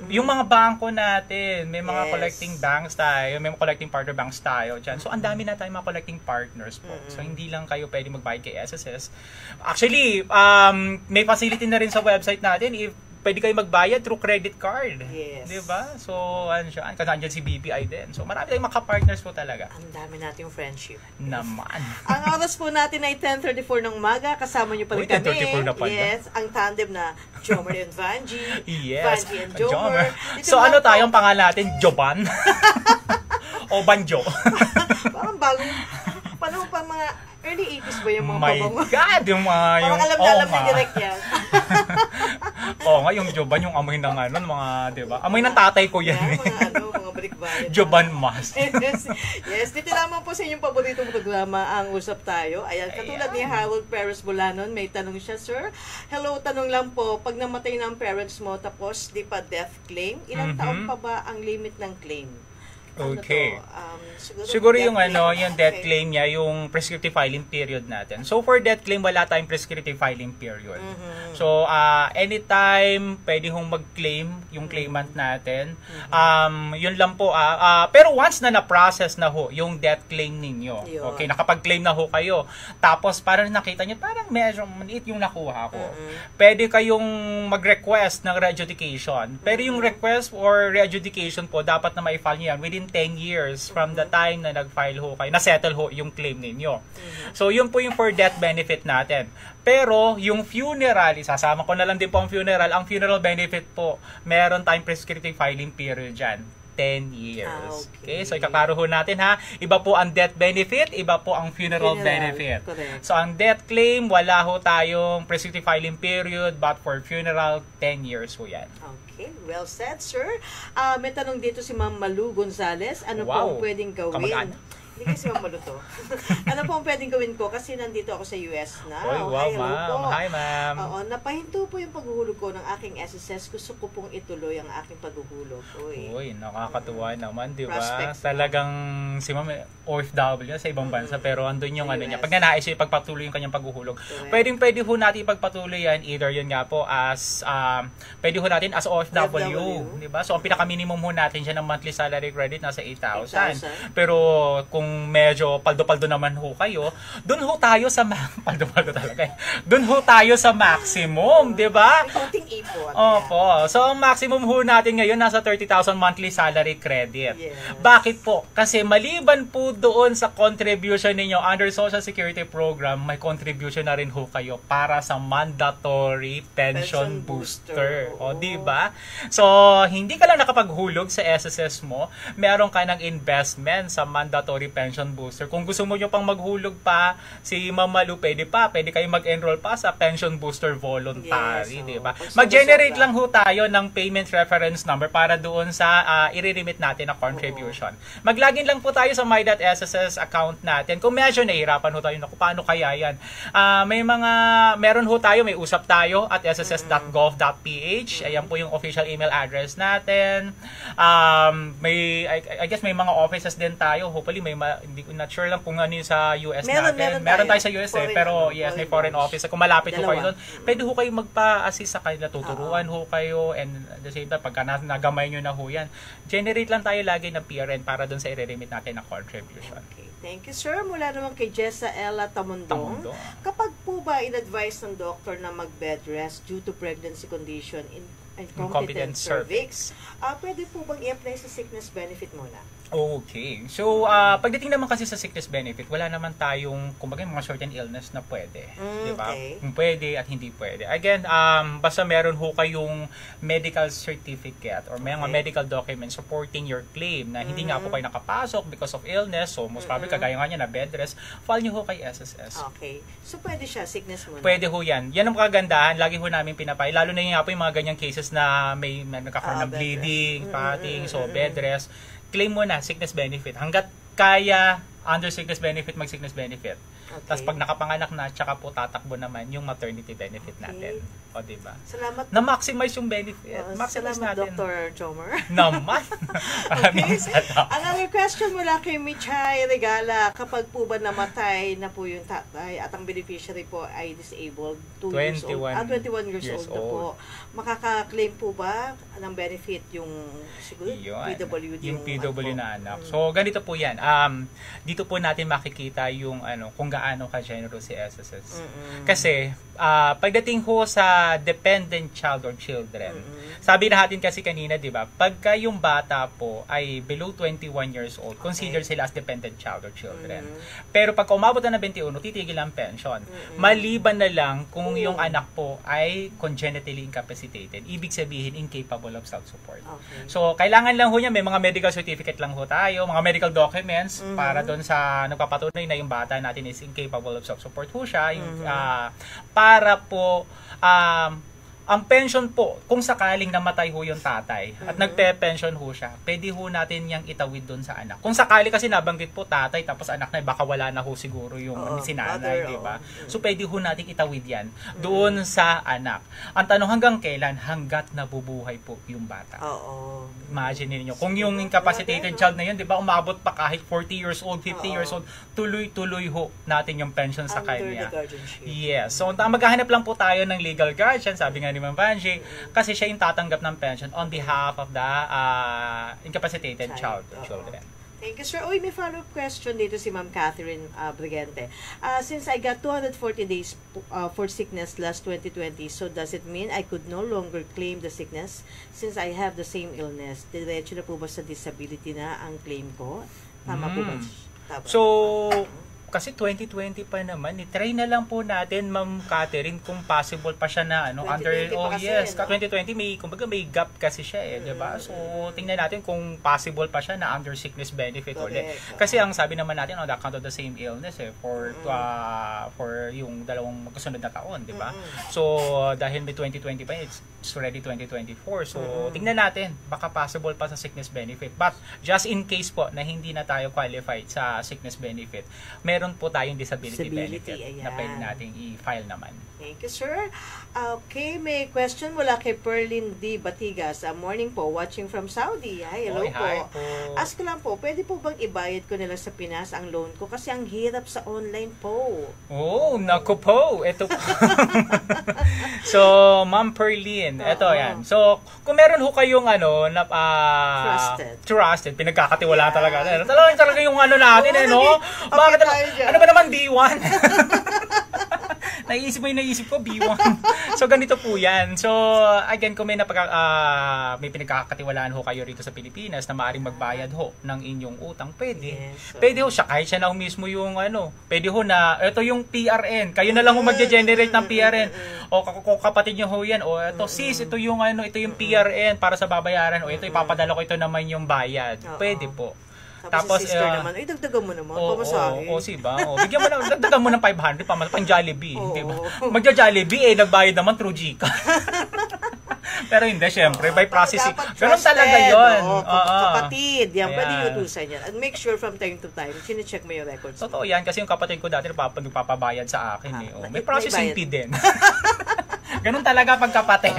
Yung mga bangko natin, may mga collecting banks tayo, may mga collecting partner banks tayo dyan. So, ang dami na tayong mga collecting partners po. So, hindi lang kayo pwede magbayad kay SSS. Actually, may facility na rin sa website natin if pwede kayo magbayad through credit card. Yes. Diba? So, ano siya? Kasi andyan si BPI din. So, marami tayong maka-partners po talaga. Ang dami nating friendship. Naman. Ang oras po natin ay 10:34 ng umaga. Kasama niyo pa rin kami. 10:34 na pala. Yes. Ang tandem na Jomer and Vanji. Yes. Vanji and Jomer. So, ano tayong pangalan natin? Joban? O Banjo? Parang bagong panahon pa mga early 80s ba yung mga pabango? My God! Yung mga... Parang alam ni direct yan. Oo nga, yung Joban, yung amoy ng mga, di ba? Amoy ng tatay ko yan. Yeah, mga balikbayan. Joban Mas. Yes, dito lamang po sa inyong paboritong programa, ang Usap Tayo. Ayan, katulad ni Harold Perez Bulanon, may tanong siya, sir. Hello, tanong lang po, pag namatay ng parents mo, tapos di pa death claim, ilang taon pa ba ang limit ng claim? Okay. Siguro yung yung death claim niya, yung prescriptive filing period natin. So for death claim, wala tayong prescriptive filing period. So anytime pwede hong mag-claim yung claimant natin. Yun lang po. Pero once na na-process na ho yung death claim ninyo. Okay, nakapag-claim na ho kayo. Tapos parang nakita niyo, parang medyo maliit yung nakuha ko. Pwede kayong mag-request ng re-adjudication. Pero yung request or re-adjudication po, dapat na ma-file niyo yan within 10 years from the time na nag-file ho kayo, na-settle ho yung claim ninyo. So, yun po yung for death benefit natin. Pero, yung funeral, isasama ko na lang din po ang funeral. Ang funeral benefit po, meron tayong prescriptive filing period dyan. 10 years. Okay, so ikakaroon natin ha. Iba po ang death benefit, iba po ang funeral benefit. Correct. So ang death claim, wala ho tayong prescriptive filing period, but for funeral, 10 years ho yan. Okay, well said, sir. May tanong dito si Ma'am Malu Gonzales. Ano po ang pwedeng gawin? Kamag-anak. Hindi kasi Ma'am Malu to. Ano po ang pwedeng gawin ko? Kasi nandito ako sa US na. Wow, ma'am. Hi, ma'am. Oo, napahinto po yung paghuhulog ko ng aking SSS. Gusto ko pong ituloy ang aking paghuhulog. Uy, nakakatuwa naman, di ba? Prospects. Talagang si ma'am OFW sa ibang bansa, pero andun yung niya. Pag nanais siya ipagpatuloy yung kanyang paghuhulog, pwede ho natin ipagpatuloy yan, either yun nga po as, pwede ho natin as OFW, di ba? So, ang pinaka-minimum ho natin siya ng monthly salary credit nasa 8,000. Pero, kung medyo paldo-paldo naman ho kayo, dun ho tayo sa paldo-paldo talaga. Dun ho tayo sa maximum, 'di ba? Counting ipon. Opo. So ang maximum ho natin ngayon nasa 30,000 monthly salary credit. Yes. Bakit po? Kasi maliban po doon sa contribution ninyo under Social Security Program, may contribution na rin ho kayo para sa mandatory pension booster. O, 'di ba? So hindi ka lang nakapaghulog sa SSS mo, meron ka ng investment sa mandatory pension booster. Kung gusto mo nyo pang maghulog pa, si Ma'am Malu, pwede kayo mag-enroll pa sa pension booster voluntary, di ba? Mag-generate lang ho tayo ng payment reference number para doon sa i-remit natin na contribution. Mag-login lang po tayo sa my.sss account natin. Kung medyo nahihirapan ho tayo, paano kaya yan? Meron ho tayo, may usap tayo at sss.gov.ph. Ayan po yung official email address natin. I guess may mga offices din tayo. Hopefully hindi ko not sure lang kung ano yung sa US natin. Meron tayo sa US pero yes, may foreign office. Kung malapit ho kayo doon, pwede ho kayo magpa-assist sa kanila, tuturuan ho kayo, and at the same time, pagka nagamay nyo na ho yan, generate lang tayo lagi ng PRN para doon sa i-remit natin na contribution. Okay. Thank you, sir. Mula naman kay Jessa Ella Tamundong. Kapag po ba in-advise ng doctor na mag-bed rest due to pregnancy condition in incompetent cervix, pwede po bang i-apply sa sickness benefit muna? Okay. So, pagdating naman kasi sa sickness benefit, wala naman tayong, kumbaga, mga certain illness na pwede. Di ba? Okay. Kung pwede at hindi pwede. Again, basta meron ho kayong medical certificate or mga medical documents supporting your claim na hindi nga po kayo nakapasok because of illness, so most probably kagaya nga niya na bed rest, file nyo ho kay SSS. Okay. So, pwede siya, sickness muna? Pwede ho yan. Yan ang kagandahan. Lagi ho namin pinapay. Lalo na yung nga po yung mga ganyang cases na may nagkakaroon ng bleeding, clotting, so bed rest. Claim mo na sickness benefit. Hanggat kaya under sickness benefit, mag-sickness benefit. Okay. Tapos pag nakapanganak na, tsaka po tatakbo naman yung maternity benefit natin. O, diba? Salamat. Na-maximize yung benefit. Maximize salamat, natin. Dr. Jomer. Naman. Ang other question mula kay Michay Regala, kapag po ba namatay na po yung tatay at ang beneficiary po ay disabled, 21 years old na po, makaka-claim po ba ng benefit yung siguro PWD? Yung PWD na anak. So, ganito po yan. Dito po natin makikita yung kung gaano ka-generous si SSS. Kasi, pagdating ho sa dependent child or children, sabi natin kasi kanina, di ba, pagka yung bata po ay below 21 years old, consider sila as dependent child or children. Pero pag umabot na ng 21, titigil ang pension. Maliban na lang kung yung anak po ay congenitally incapacitated, ibig sabihin incapable of self-support. So, kailangan lang ho niya, may mga medical certificate lang ho tayo, mga medical documents para doon sa nagpapatunay na yung bata natin is incapable of self-support ho siya, yung, para po ang pension po, kung sakaling namatay ho yung tatay at nagpe-pension ho siya, pwede ho natin yang itawid doon sa anak. Kung sakali kasi nabanggit po tatay tapos anak na, baka wala na ho siguro yung sinanay, di ba? So pwede ho natin itawid yan doon sa anak. Ang tanong hanggang kailan? Hanggat nabubuhay po yung bata. Imagine niyo kung yung incapacitated child na yun, di ba, umabot pa kahit 40 years old, 50 years old, tuloy-tuloy ho natin yung pension sa kanya. Yes. So maghahanap lang po tayo ng legal guardian, sabi nga ni Ma'am Vanjie, kasi siya yung tatanggap ng pension on behalf of the incapacitated children. Thank you, sir. Uy, may follow-up question dito si Ma'am Catherine Brigente. Since I got 240 days for sickness last 2020, so does it mean I could no longer claim the sickness since I have the same illness? Diretso na po ba sa disability na ang claim ko? Tama po ba? So, kasi 2020 pa naman, try na lang po natin, Ma'am Catherine, kung possible pa siya na under, yes, 2020 may, kumbaga may gap kasi siya di ba? So, tingnan natin kung possible pa siya na under sickness benefit ulit. Kasi ang sabi naman natin, on account of the same illness for yung dalawang magkasunod na taon, di ba? So, dahil may 2020 pa, it's already 2024. So, tingnan natin, baka possible pa sa sickness benefit. But, just in case po na hindi na tayo qualified sa sickness benefit, meron po tayong disability benefit na pwede nating i-file naman. Thank you, sir. Okay, may question mula kay Perlin D. Batigas. Morning po, watching from Saudi. Hi, hello po. Ask ko lang po, pwede po bang ibayad ko nila sa Pinas ang loan ko? Kasi ang hirap sa online po. Oh, naku po. Ito po. So, Ma'am Perlin, ito yan. So, kung meron ho kayong trusted, pinagkakatiwalaan talaga. Talaga yung natin, no? Bakit ano ba naman B1? Naisip ko B1. So ganito po 'yan. So again, kung may may pinagkakatiwalaan ho kayo rito sa Pilipinas na maaring magbayad ho ng inyong utang, pwede. Pwede ho siya kahit siya na mismo yung pwede ho na ito yung PRN. Kayo na lang ho magge-generate ng PRN. O kapatid niyo ho 'yan. O ito sis, ito yung ito yung PRN para sa babayaran. O ito ipapadala ko ito naman yung bayad. Pwede po. Tapos si sister naman, dagdagan mo naman, pamasahe. Siba. Bigyan mo na, dagdagan mo ng 500 pang Jollibee. Diba? Magja-Jollibee, nagbayad naman through Gcash. Pero hindi, syempre, by processing. Ganun talaga yun. Kapatid, yan, pwede utusan yan. And make sure from time to time, sine-check mo yung records. Totoo yan, kasi yung kapatid ko dati nagpapabayad sa akin. May processing fee din. Ganun talaga pag kapatid.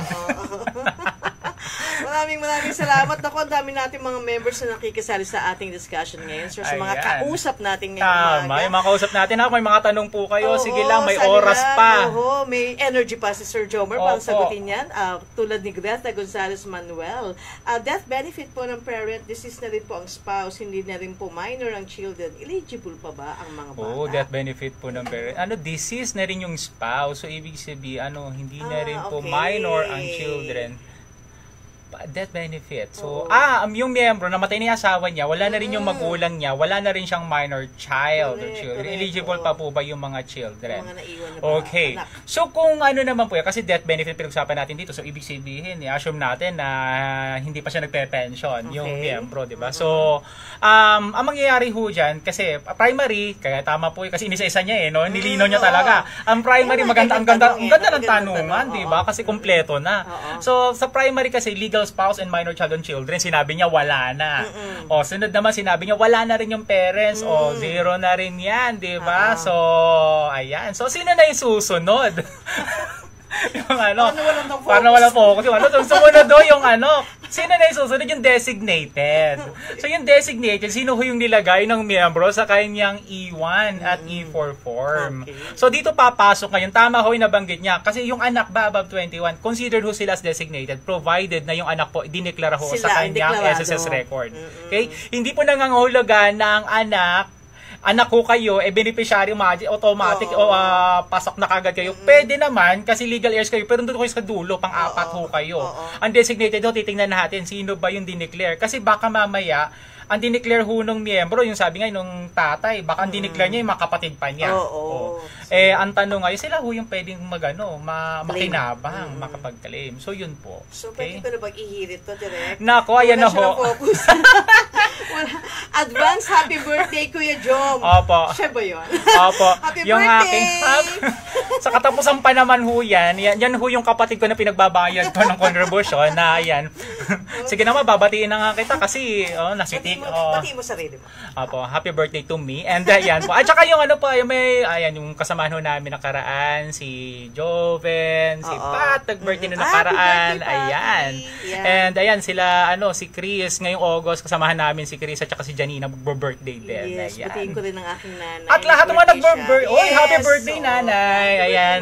Maraming salamat. Naku, ang dami natin mga members na nakikisali sa ating discussion ngayon. So, sa mga kausap natin ngayon. May mga kausap natin. May mga tanong po kayo. Sige lang, may oras pa. May energy pa si Sir Jomer para sagutin yan. Tulad ni Greta Gonzalez Manuel. Death benefit po ng parent, deceased na rin po ang spouse, hindi na rin po minor ang children. Eligible pa ba ang mga bata? Death benefit po ng parent. Deceased na rin yung spouse. So, ibig sabihin, hindi na rin po minor ang children. Death benefit. So, yung miyembro, namatay na yung asawa niya, wala na rin yung magulang niya, wala na rin siyang minor child or children. Eligible pa po ba yung mga children? Mga naiwan na Okay. anak. So, kung ano naman po yan, kasi death benefit pinag-usapan natin dito, so ibig sabihin, i-assume natin na hindi pa siya nagpe-pension, yung miyembro, di ba? So, ang mangyayari ho dyan, kasi primary, kaya tama po, kasi inisa-isa niya no? Nilinaw niya talaga. Ang primary, ang ganda ng tanungan, di ba? Kasi kumpleto na. So, sa primary kasi, legal spouse and minor child and children, sinabi niya wala na. O, sunod naman sinabi niya wala na rin yung parents. O, zero na rin yan, di ba? So, ayan. So, sino na yung susunod? Yung paano walang focus. Yung sumunod yung sino na yung susunod? Yung designated. So, yung designated, sino ho yung nilagay ng miyembro sa kanyang E1 at E4 form. Okay. So, dito papasok ngayon. Tama ho yung nabanggit niya. Kasi yung anak ba above 21, considered ho sila as designated provided na yung anak po dineklara ho sa kanyang SSS record. Okay? Hindi po nangangahulugan na ang anak ko kayo, beneficiary automatic o pasok na kagad kayo. Pwede naman, kasi legal heirs kayo, pero doon kayo sa dulo, pang-apat ho kayo. Ang designated ho, titingnan natin sino ba yung dineclare. Kasi baka mamaya, ang dineclare ho nung miyembro, yung sabi nga nung tatay, baka ang dineclare niya yung mga kapatid pa niya. Ang tanong ngayon, sila ho yung pwedeng makinabang, makapag-claim. So, yun po. So, pwede ko na bag-ihirit to, direct? Nako, ayan na ho. Advance happy birthday, Kuya Jom. Opo. Siya ba yun? Opo. Happy yung birthday! Sa katapusan pa naman ho yan ho yung kapatid ko na pinagbabayad ko ng contribution na yan. Sige naman, babatiin na nga kita kasi nasitik. Batiin mo sarili mo. Opo, happy birthday to me. And yan po. At saka yung yung kasamahan ho namin nakaraan, si Joven, si Pat, nag-birthday na nakaraan. Ayan. And ayan, sila, si Chris, ngayong August, kasamahan namin si Chris at saka si Janina mag-birthday din. Yes, batiin ko rin ang aking nanay. At lahat ng mga nag-birthday, happy birthday nanay. Ayan.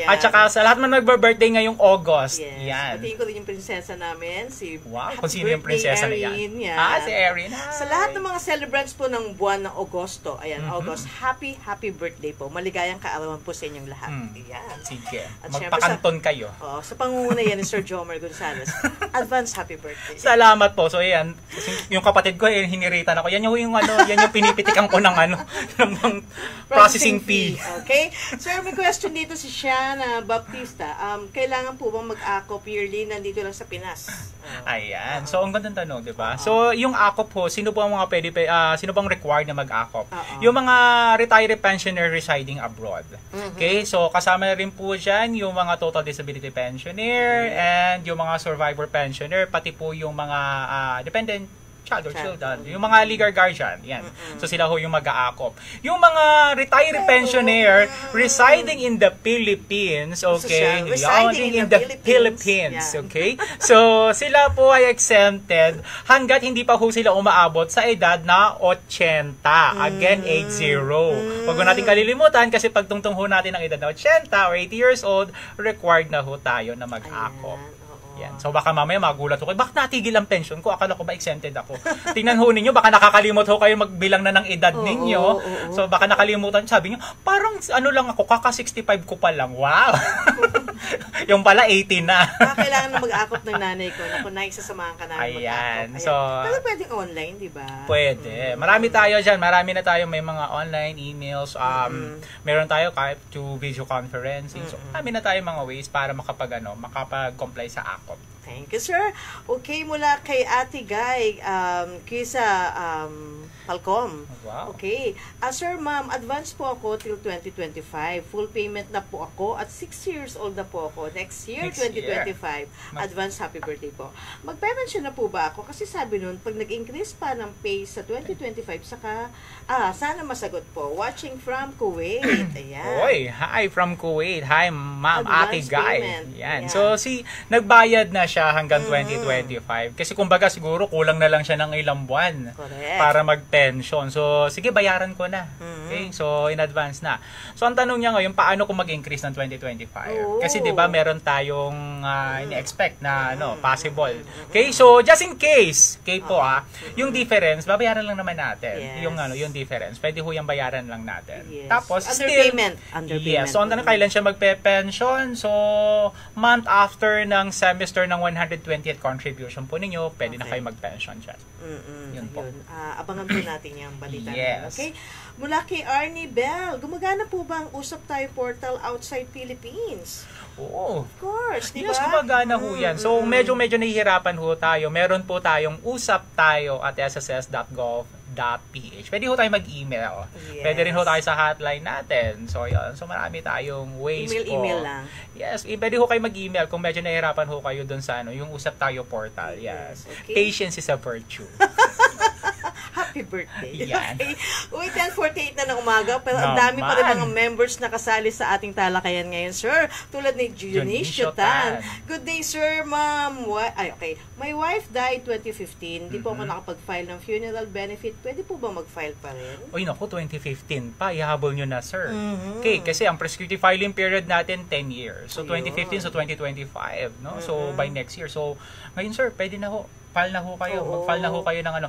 At saka sa lahat ng nag-birthday ngayong August. Yes. Yan. Batiin ko rin yung prinsesa namin, si kung sino yung prinsesa na yan. Si Erin. Sa lahat ng mga celebrants po ng buwan ng Agosto, August, happy birthday po. Maligayang kaarawan po sa inyong lahat. Ayan. Sige. Magpakanton kayo. Sa pangunguna yan ni Sir Jomer Gonzales. Advance happy birthday. Salamat po. So ayan, yung kapatid ko hiniritan ako. Yan yung pinipitikan ko ng ng processing fee. Okay? Sir, may question dito si Shana Baptista. Kailangan po bang mag-akop yearly nandito lang sa Pinas? Ayan. So ang gandang tanong, 'di ba? So yung akop po, sino po ang mga sino bang required na mag-akop? Yung mga retired pensioner residing abroad. Okay? So kasama na rin po diyan yung mga total disability pensioner and yung mga survivor pensioner, pati po yung mga dependent child or children, yung mga legal guardian, yan. So sila ho yung mag-aakop. Yung mga retired pensioner residing in the Philippines, okay? Residing in the Philippines, okay? So sila po ay exempted hanggat hindi pa ho sila umaabot sa edad na 80. Again, 80. Huwag ho natin kalilimutan kasi pagtungtong ho natin ang edad na 80 or 80 years old, required na ho tayo na mag-aakop. Yan. So baka mamaya magulat ako, bakit natigil ang pension ko? Akala ko ba exempted ako? Tingnan ho ninyo, baka nakakalimot ho kayo magbilang na ng edad ninyo. So baka nakalimutan, sabi niyo, parang lang ako, kaka 65 ko pa lang. Wow! Yung pala 80 na. Kailangan na mag-akop ng nanay ko. Naku, naisasamahan ka namin mag-akop. So, pero pwedeng online, di ba? Pwede. Marami tayo dyan. Marami na tayo. May mga online emails. Meron tayo kahit to video conferencing. So, marami na tayo mga ways para makapag-comply sa akop. Thank you, sir. Okay, mula kay Ate Guy, Kisa Falcom. Wow. Okay. Sir, ma'am, advance po ako till 2025. Full payment na po ako at 6 years old na po ako. Next year, 2025. Advance happy birthday po. Mag-pension na po ba ako? Kasi sabi nun, pag nag-increase pa ng pay sa 2025, saka, sana masagot po. Watching from Kuwait. Ayan. Oy, hi from Kuwait. Hi, ma'am, Ate Guy. Yan. So, nagbayad na siya hanggang 2025. Kasi kumbaga siguro kulang na lang siya ng ilang buwan. Correct. Para mag-pension magpe-pension. So, sige, bayaran ko na. Okay? So, in advance na. So, ang tanong niya ngayon, paano kung mag-increase ng 2025? Kasi, di ba, meron tayong in-expect na possible. Okay? So, just in case, yung difference, babayaran lang naman natin. Yung difference. Pwede ho yung bayaran lang natin. Tapos, underpayment. Yes. So, kailan siya magpe-pension? So, month after ng semester ng 120th contribution po ninyo, pwede na kayo mag-pension dyan. Yun po. Abangan po natin yung balita. Yes. Okay? Mula kay Arnie Bell, gumagana po ba ang Usap Tayo portal outside Philippines? Oo. Of course, di ba? Yes, gumagana ho yan. So, medyo nahihirapan ho tayo. Meron po tayong usap tayo at sss.gov.ph. Pwede ho tayo mag-email. Yes. Pwede rin ho tayo sa hotline natin. So, yun. So, marami tayong ways po. Email lang. Yes, pwede ho kayo mag-email kung medyo nahihirapan ho kayo dun sa yung usap tayo portal. Yes. Okay. Patience is a virtue. Happy birthday. Yan. Okay. Uy, 10:48 na ng umaga, pero ang dami pa rin mga members na kasali sa ating talakayan ngayon, sir. Tulad ni Dionisio Tan. Good day, sir, ma'am. Okay. My wife died 2015. Hindi po ako nakapag-file ng funeral benefit. Pwede po ba mag-file pa rin? Uy, naku, 2015 pa. Ihabol nyo na, sir. Okay, kasi ang prescriptive filing period natin, 10 years. So, 2015 to 2025, no? So, by next year. So, ngayon, sir, pwede na ho. File na ho kayo. Mag-file na ho kayo ng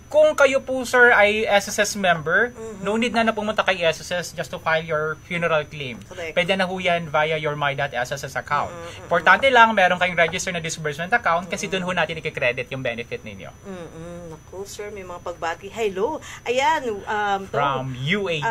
kung kayo po, sir, ay SSS member, no need na pumunta kay SSS just to file your funeral claim. Correct. Pwede na ho yan via your my.sss account. Importante lang, meron kayong register na disbursement account kasi doon ho natin i-credit yung benefit ninyo. Naku, sir, may mga pagbati. Hello. Ayan. From UAE.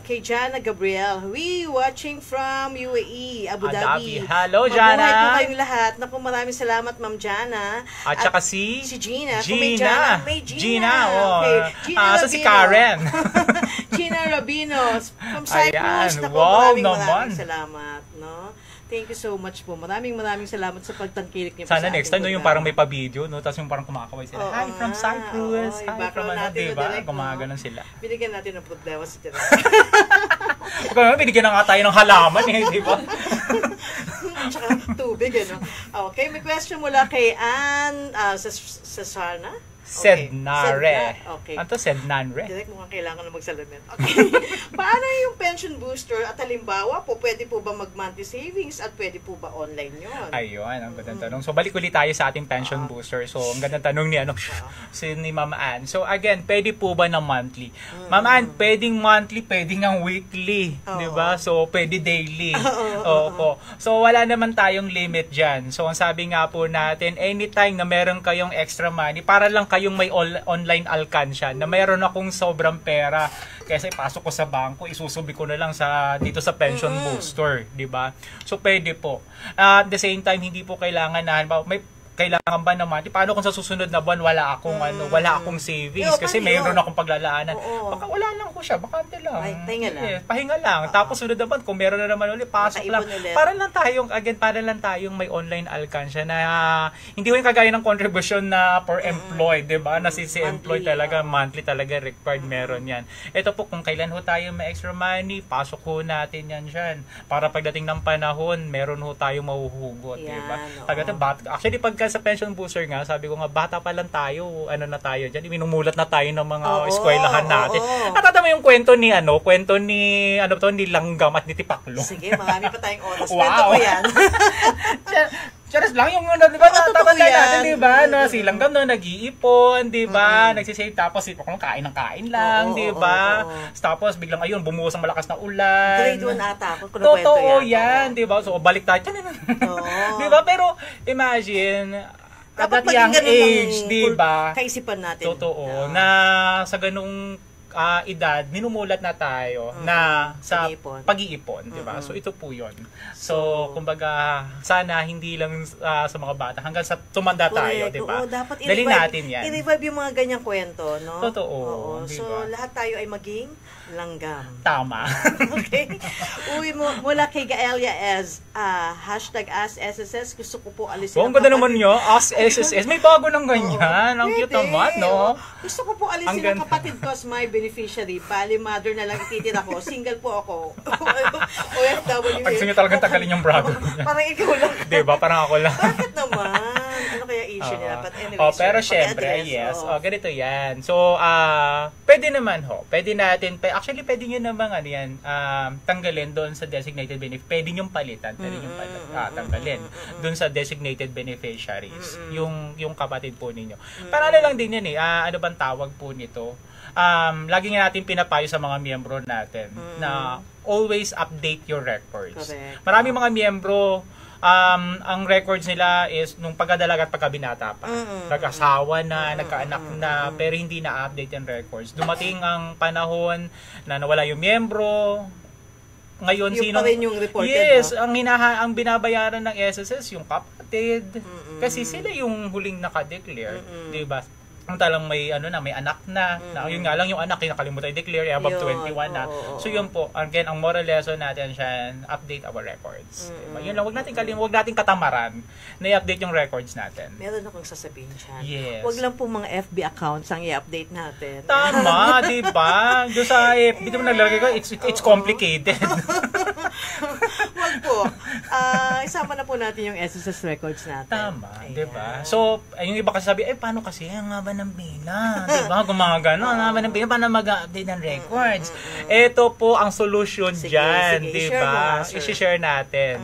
Kay Jana Gabriel. We watching from UAE, Abu Dhabi. Hello, Jana. Mabuhay po kayong lahat. Naku, maraming salamat, Ma'am Jana. At saka si Gina. Gina. May Gina. Okay. Gina So si Karen. Gina Rabino from Cyprus. Ayan. Naku, Wow maraming salamat. No? Thank you so much po. Maraming salamat sa pagtangkilik niyo. Sana next time yung parang may pa-video, no? Tapos yung parang kumakaway sila. Hi from Cyprus. Hi from diba? Gumaganon sila. Binigyan natin ng problema si Tirek. Binigyan na nga tayo ng halaman di ba? Tsaka tubig, ano? Okay, may question mula kay Ann Cesarna. Sednare. Okay. Ano to? Sednanre? Direct mukhang kailangan na magsalamin. Okay. Paano yung pension booster? At halimbawa po, pwede po ba mag-monthly savings at pwede po ba online yun? Ayun, ang gandang tanong. So, balik ulit tayo sa ating pension booster. So, ang gandang tanong ni Ma'am Ann. So, again, pwede po ba na monthly? Ma'am Ann, pwedeng monthly, pwedeng ang weekly. Diba? So, pwede daily. Opo. So, wala naman tayong limit dyan. So, ang sabi nga po natin, anytime na meron kayong extra money, para lang kayong may online alkansya na mayroon akong sobrang pera kasi pasok ko sa bangko, isusubi ko na lang dito sa pension booster, di ba? So pwede po. At the same time, hindi po kailangan na may kailangan ba naman, paano kung sa susunod na buwan wala akong savings kasi mayroon akong paglalaanan. Baka wala lang ko siya, bakante lang. Pahinga lang. Tapos sunod na buwan, kung meron na naman ulit, pasok lang. Para lang tayong may online alkansya na hindi ko yung kagaya ng contribution na for employed, di ba? Na si employed talaga, monthly talaga required meron yan. Ito po, kung kailan ho tayo may extra money, pasok ho natin yan dyan. Para pagdating ng panahon, meron ho tayo mahuhugot, di ba? Actually, pagka sa pension booster nga, sabi ko nga, bata pa lang tayo, na tayo dyan, minumulat na tayo ng mga eskwelahan natin. Natata mo yung kwento ni Langgam at ni Tipaklo. Sige, marami pa tayong oras. Kwento ko yan. Charas lang yung di ba? Tatanda natin, di ba? Si Langgam nag-iipon, di ba? Nagsisave, tapos Tipaklo kain ng kain lang, di ba? Tapos biglang bumuhos ang malakas na ulan. Grade 1 ata ako. Totoo yan, di ba? So, balik tayo. Di ba? Pero, imagine, dapat at young age, di ba? Kaisipan natin. Totoo. Na sa ganung edad, minumulat na tayo na sa pag-iipon, di ba? So, ito po yun. So, kumbaga, sana hindi lang sa mga bata, hanggang sa tumanda tayo, di ba? Dapat dali natin yan. I-revive yung mga ganyang kwento, no? Totoo. So, lahat tayo ay maging langgam. Tama. Okay? Uy, mula kay Gaelia as #AskSSS, gusto ko po alisin ang ganda naman nyo, AskSSS. May bago ng ganyan. Ang cute naman, no? Gusto ko po alisin ang kapatid ko as my beneficiary. Bali, mother na lang ititira ko. Single po ako. OFW. Gusto nyo talagang tagalin yung brother. Parang ikaw lang. Diba? Parang ako lang. Bakit naman? Ano kaya issue? information nila. But anyway, pero syempre, yes. Ganito yan. So, pwede naman Pwede natin, actually, pwede nyo naman tanggalin doon sa designated beneficiaries. Pwede nyo palitan. Tanggalin doon sa designated beneficiaries. Yung kapatid po ninyo. Para lang din yan ano bang tawag po nito? Lagi nga natin pinapayo sa mga miyembro natin na always update your records. Correct. Maraming mga miyembro, ang records nila is nung pagkadalaga at pagkabinata pa. Nag-asawa na, nagkaanak na, pero hindi na-update yung records. Dumating ang panahon na nawala yung miyembro. Ngayon, yung pa rin yung reported, yes, ang binabayaran ng SSS, yung kapatid. Kasi sila yung huling nakadeclare. Diba? Ang talang may anak na. Yun nga lang yung anak nakalimutan i-declare above 21 na. So yun po, again, ang moral lesson natin siya, update our records. Diba? Yun lang, wag natin katamaran na i-update yung records natin. Meron akong sasabihin siya. Yes. Wag lang po mga FB accounts ang i-update natin. Tama, di ba? Doon sa FB, di mo naglalagay ko, it's complicated. Wag po. Isama na po natin yung SSS records natin. Tama, di ba? So, yung iba kasi sabi, paano kasi? Ang haba ng pila. Di ba? Kung mga gano'n, ang haba ng pila, paano mag-update ng records? Ito po ang solution dyan, di ba? I-share natin.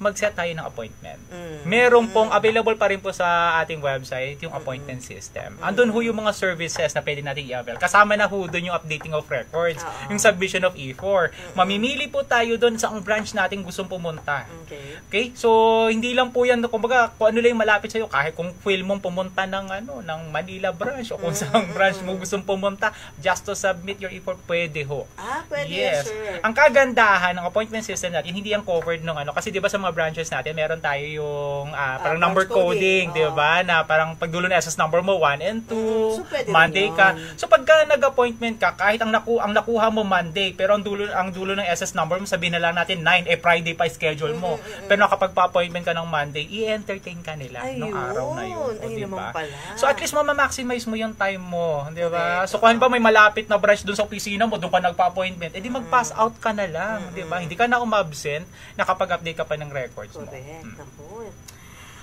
Mag-set tayo ng appointment. Meron pong available pa rin po sa ating website yung appointment system. Andun ho yung mga services na pwede natin i-avail. Kasama na ho doon yung updating of records, yung submission of E4. Mamimili po tayo doon sa ang branch natin gustong pumunta. Okay? So, hindi lang po yan, kumbaga, kung ano lang yung malapit sa'yo, kahit kung feel mong pumunta ng Manila branch o kung saan branch mo gustong pumunta, just to submit your E4, pwede ho. Pwede, yes. sir. Ang kagandahan ng appointment system natin, hindi yan covered ng kasi di ba sa mga branches natin, meron tayo yung parang number coding, di ba? Na parang pagdulo ng SS number mo, 1 and 2, so Monday ka. So pagka nag-appointment ka, kahit ang nakuha mo Monday, pero ang dulo ng SS number mo, sabihin na lang natin 9, Friday pa schedule mo. Pero nakapagpa-appointment ka ng Monday, i-entertain ka nila nung araw na yun. Di ba? So at least ma-maximize mo yung time mo, di ba? So kung ba may malapit na branch dun sa opisina mo, dun ka nagpa-appointment, edi mag-pass out ka na lang, di ba? Hindi ka na umabsent, nakapag-update ka pa ng records mo. Correct.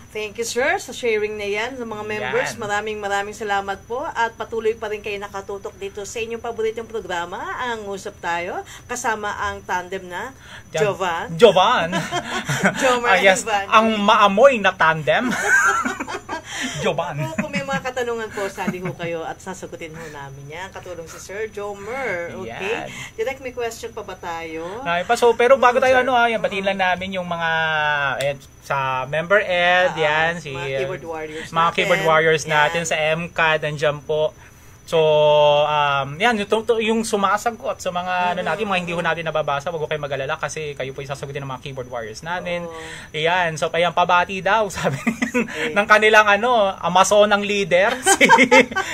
Thank you, sir, sa sharing na yan sa mga members. Maraming salamat po at patuloy pa rin kayo nakatutok dito sa inyong paboritong programa, ang Usap Tayo, kasama ang tandem na Jovan. Yes, ang maamoy na tandem. Jovan. Kung may mga katanungan po, sali ho kayo at sasagutin ho namin yan. Katulong si Sir Jomer. Okay? Direct, may question pa ba tayo? Pero bago tayo, batiin lang namin yung mga sa member ed, mga keyboard warriors natin sa MCAD, nandiyan po. So, yung sumasagot sa mga natin, mga hindi ho natin nababasa, wag ko kayo mag-alala kasi kayo po yung sasagutin ng mga keyboard warriors natin. So pabati daw, sabi ng kanilang Amazonang leader,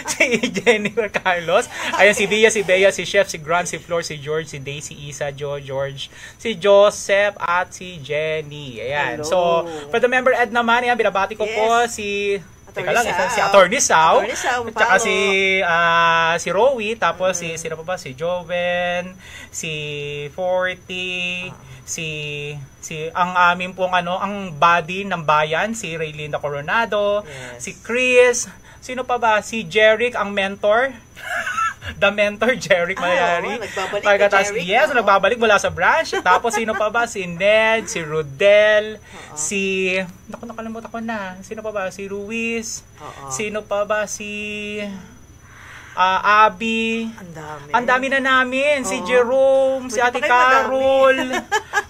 si Jennifer Carlos. Ayan, si Via, si Bea, si Chef, si Grant, si Flor, si George, si Daisy, Isa, George, si Joseph, at si Jenny. Ayan. Hello. So, for the member ed naman, binabati ko po si Attorney Sao, tsaka si Rowie, tapos sino pa ba? Si Joven, si Forty, ang amin pong ang body ng bayan, si Raylinda Coronado, si Chris, sino pa ba? Si Jeric, ang mentor. The mentor, Jeric Mayari. Nagbabalik na Jeric. Yes, nagbabalik mula sa branch. Tapos sino pa ba? Si Ned, si Rodel, nakalimutan ko na. Sino pa ba? Si Ruiz. Sino pa ba? Si Abby. Ang dami na namin. Si Jerome, si Ate Carol.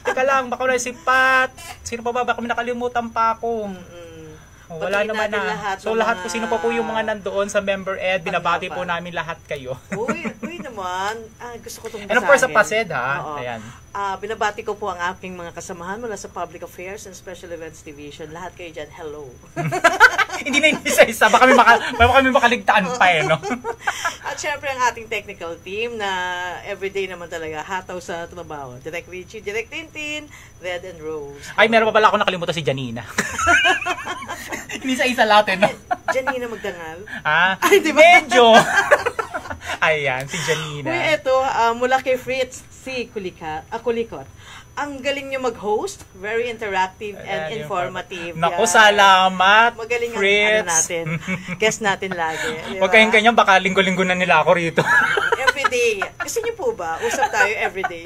Teka lang, baka wala si Pat. Sino pa ba? Baka may nakalimutan pa ako. Wala naman na. So lahat po, sino pa po yung mga nandoon sa member ed, binabati po namin lahat kayo. Uy naman. Gusto ko itong basahin. And of course, sa PASED, Ayan. Binabati ko po ang aking mga kasamahan mula sa Public Affairs and Special Events Division. Lahat kayo dyan, hello. Hindi na isa-isa. Baka kami makaligtaan pa no? At syempre ang ating technical team na everyday naman talaga hataw sa trabaho. Direct Richie, Direct Tintin, Red and Rose. Ay, meron pa pala ako nakalimutan si Janina. Hindi sa isa lahat, no? Janina Magdangal? Ay, di ba? Medyo. Ayan, si Janina. Uy, ito, mula kay Fritz, si Kulikot. Ang galing nyo mag-host. Very interactive and informative. Naku, salamat, magaling Fritz. ang natin. Guest natin lagi. Huwag kayong ganyan, baka linggo-linggo na nila ako rito. Everyday. Gusto niyo po ba? Usap tayo everyday.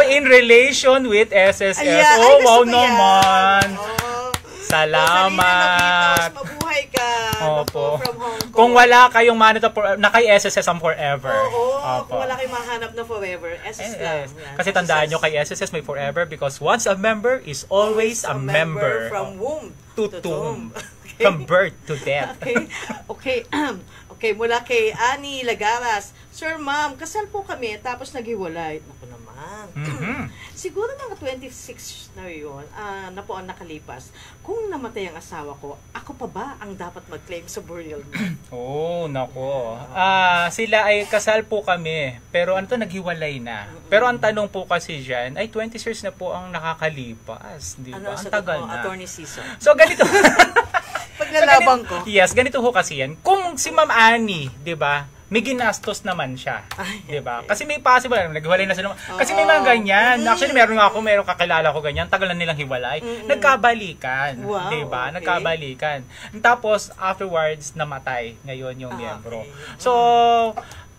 In relation with SSS. Wow naman. Salamat. Mabuhay ka. Opo. From Hong Kong. Kung wala kayong monitor na kay SSS ang forever. Kung wala kayong mahanap na forever, SSS lang. Kasi tandaan nyo kay SSS may forever because once a member is always a member. From womb to tomb. From birth to death. Okay, mula kay Annie Lagaras. Sir, ma'am, kasal po kami tapos naghiwalay. Naku naman. Siguro mga 26 na yun, na po ang nakalipas. Kung namatay ang asawa ko, ako pa ba ang dapat mag-claim sa burial niya? Nako. Sila ay kasal po kami, pero naghiwalay na. Pero ang tanong po kasi dyan, ay 20 years na po ang nakakalipas. Di ba? Ang tagal na. Attorney Season. So, ganito. Paglalabang ko. Yes, ganito ho kasi yan. Kung si Ma'am Annie, di ba, may ginastos naman siya. Di ba? Kasi may possible, naghiwalay na sila. Kasi may mga ganyan. Actually, meron kakilala ko ganyan. Tagal na nilang hiwalay. Nagkabalikan. Wow, di ba? okay. Nagkabalikan. Tapos, afterwards, namatay ngayon yung miyembro. So,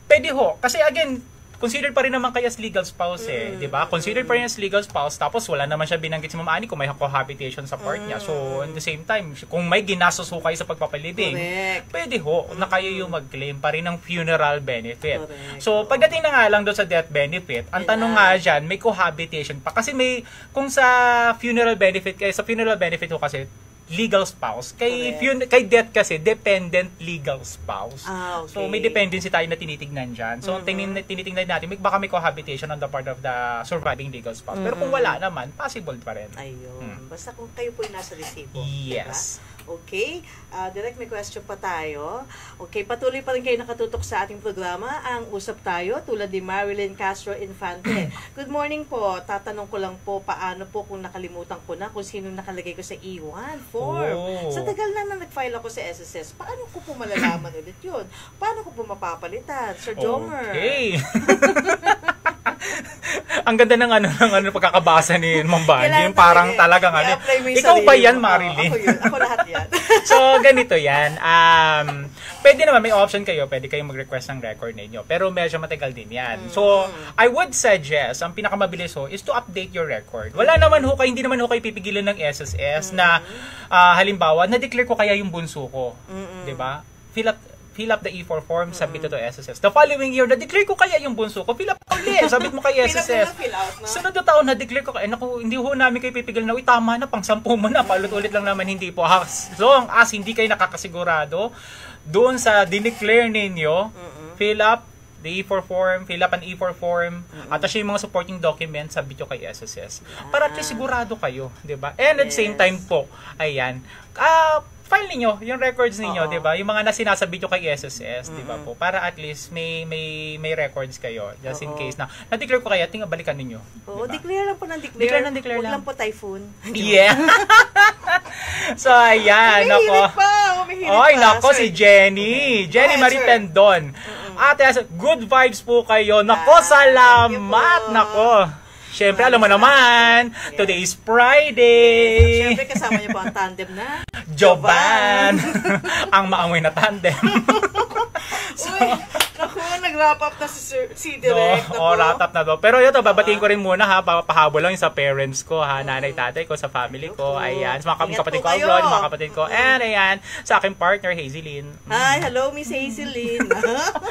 pwede ho. Kasi again, considered pa rin naman kaya as legal spouse di ba? Considered pa rin as legal spouse, tapos wala naman siya binanggit si Ma'am Annie kung may cohabitation sa part niya. So, at the same time, kung may ginastos ho kayo sa pagpapalibing, pwede ho, na kayo yung mag-claim pa rin ng funeral benefit. So, pagdating na nga lang doon sa death benefit, ang tanong nga dyan, may cohabitation pa. Kasi kung sa funeral benefit ho kasi, legal spouse. Kay death kasi, dependent legal spouse. Okay. So, may dependency tayo na tinitignan dyan. So, tinitignan natin, baka may cohabitation on the part of the surviving legal spouse. Pero kung wala naman, possible pa rin. Ayun. Basta kung kayo po yung nasa resibo. Yes. Diba? Okay. Direct, may question pa tayo. Okay, patuloy pa rin kayo nakatutok sa ating programa. Ang Usap Tayo, tulad ni Marilyn Castro Infante. Good morning po. Tatanong ko lang po, paano po kung nakalimutan ko na kung sino nakalagay ko sa E1 form. Sa tagal na nag-file ako sa SSS, paano ko po malalaman ulit yun? Paano ko po mapapalitan? Sir Jomer. Okay. Ang ganda ng pagkakabasa ni Ma'am Banji. Yung parang talagang ikaw ba yan, Marilyn? Ako lahat yan. So, ganito yan. Pwede naman, may option kayo. Pwede kayong mag-request ng record ninyo. Pero medyo matagal din yan. So, I would suggest, ang pinakamabilis is to update your record. Wala naman hindi naman kayo pipigilan ng SSS na halimbawa, na-declare ko kaya yung bunso ko. Diba? Fill up the E4 form, submit to SSS. The following year, na-declare ko kaya yung bunso ko, fill up ulit, submit mo kay SSS. Sunod na taon, na-declare ko kaya, hindi ho namin kayo pipigil na, tama na, pang 10 mo na, paulit-ulit lang naman, hindi po. As long as hindi kayo nakakasigurado, doon sa dineclare ninyo, fill up the E4 form, fill up an E4 form, at yung mga supporting documents, submit nyo kay SSS. Para at least sigurado kayo, di ba? And at the same time po, ayan, file niyo yung records niyo, 'di ba? Yung mga nasinasabit nyo kay SSS, 'di ba po? Para at least may records kayo just in case na na-declare ko kaya balikan niyo. Oo, diba? Declare lang po ng declare. Declare lang. Huwag lang po typhoon. Yeah. So ayan, nako. Oy, nako si Jenny Marie Tendon. Ate, good vibes po kayo. Nako, salamat. Nako. Siyempre, alam mo naman, today is Friday. Siyempre, kasama niyo po ang tandem na Jovan. Ang maamoy na tandem. Uy, naku, nag-wrap up na si Direk. Wrap up na to. Pero ito, babatiin ko rin muna pahabol lang sa parents ko, nanay, tatay ko, sa family ko. Ayan, sa mga kapatid ko abroad, mga kapatid ko. And ayan, sa aking partner, Hazelyn. Hi, hello, Miss Hazelyn.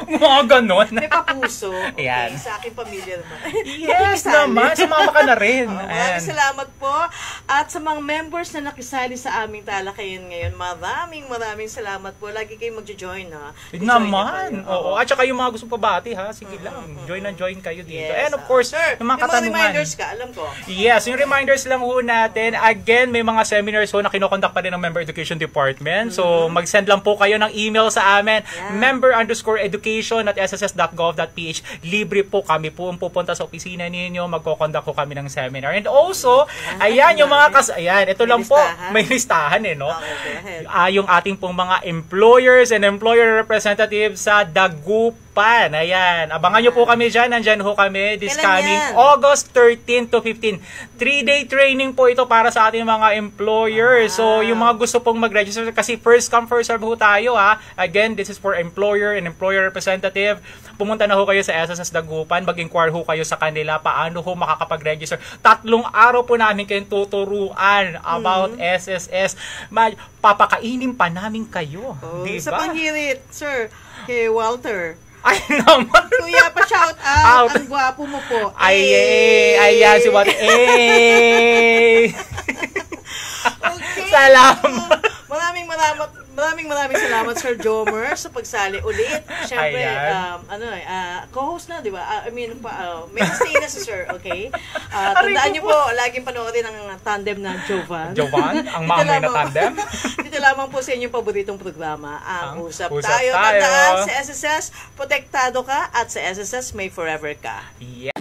Mga ganon. May papuso. Ayan. Okay, sa aking pamilya naman. Yes naman, sumama ka na rin. Maraming salamat po. At sa mga members na nakisali sa aming talakayan ngayon, maraming salamat po. Lagi kayong magjo-join, ha? Naman. Oo. At saka yung mga gusto pabati, ha? Sige lang. Join kayo dito. Yes. And of course, yung mga katanungan. May reminders ka, alam ko. Yes, yung reminders lang ho natin. Again, may mga seminars ho na kinokondak pa rin ng Member Education Department. So, mag-send lang po kayo ng email sa amin. member_education@sss.gov.ph. Libre po, kami po ang pupunta sa opisina ninyo. Magkokondak ko kami ng seminar. And also, ayan, yung mga ito lang po, may listahan no? Okay, yung ating pong mga employers and employer representatives sa Dagupan Dagupan. Ayan. Abangan nyo po kami dyan. Nandyan ho kami this Kailan coming yan? August 13 to 15. 3-day training po ito para sa ating mga employers. So, yung mga gusto pong mag-register, kasi first come, first serve ho tayo, ha. Again, this is for employer and employer representative. Pumunta na ho kayo sa SSS Dagupan. Mag-inquire ho kayo sa kanila paano ho makakapag-register. 3 araw po namin kayong tuturuan about SSS. Papakainin pa namin kayo. Oh, diba? Sa panghirit, sir, kay Walter. Ay naman. Kuya, pa-shout out. Ang gwapo mo po. Ay, si Walter. Okay. Salamat. Maraming salamat, Sir Jomer, sa pagsali ulit. Siyempre, co-host na, di ba? May stay na si Sir, okay? Tandaan niyo po, laging panoorin ang tandem ng Jovan. Ang mamay na tandem. Dito lamang po sa inyong paboritong programa, ang Usap Usap Tayo. Tayo. Tandaan, sa SSS, protektado ka, at sa SSS, may forever ka. Yeah.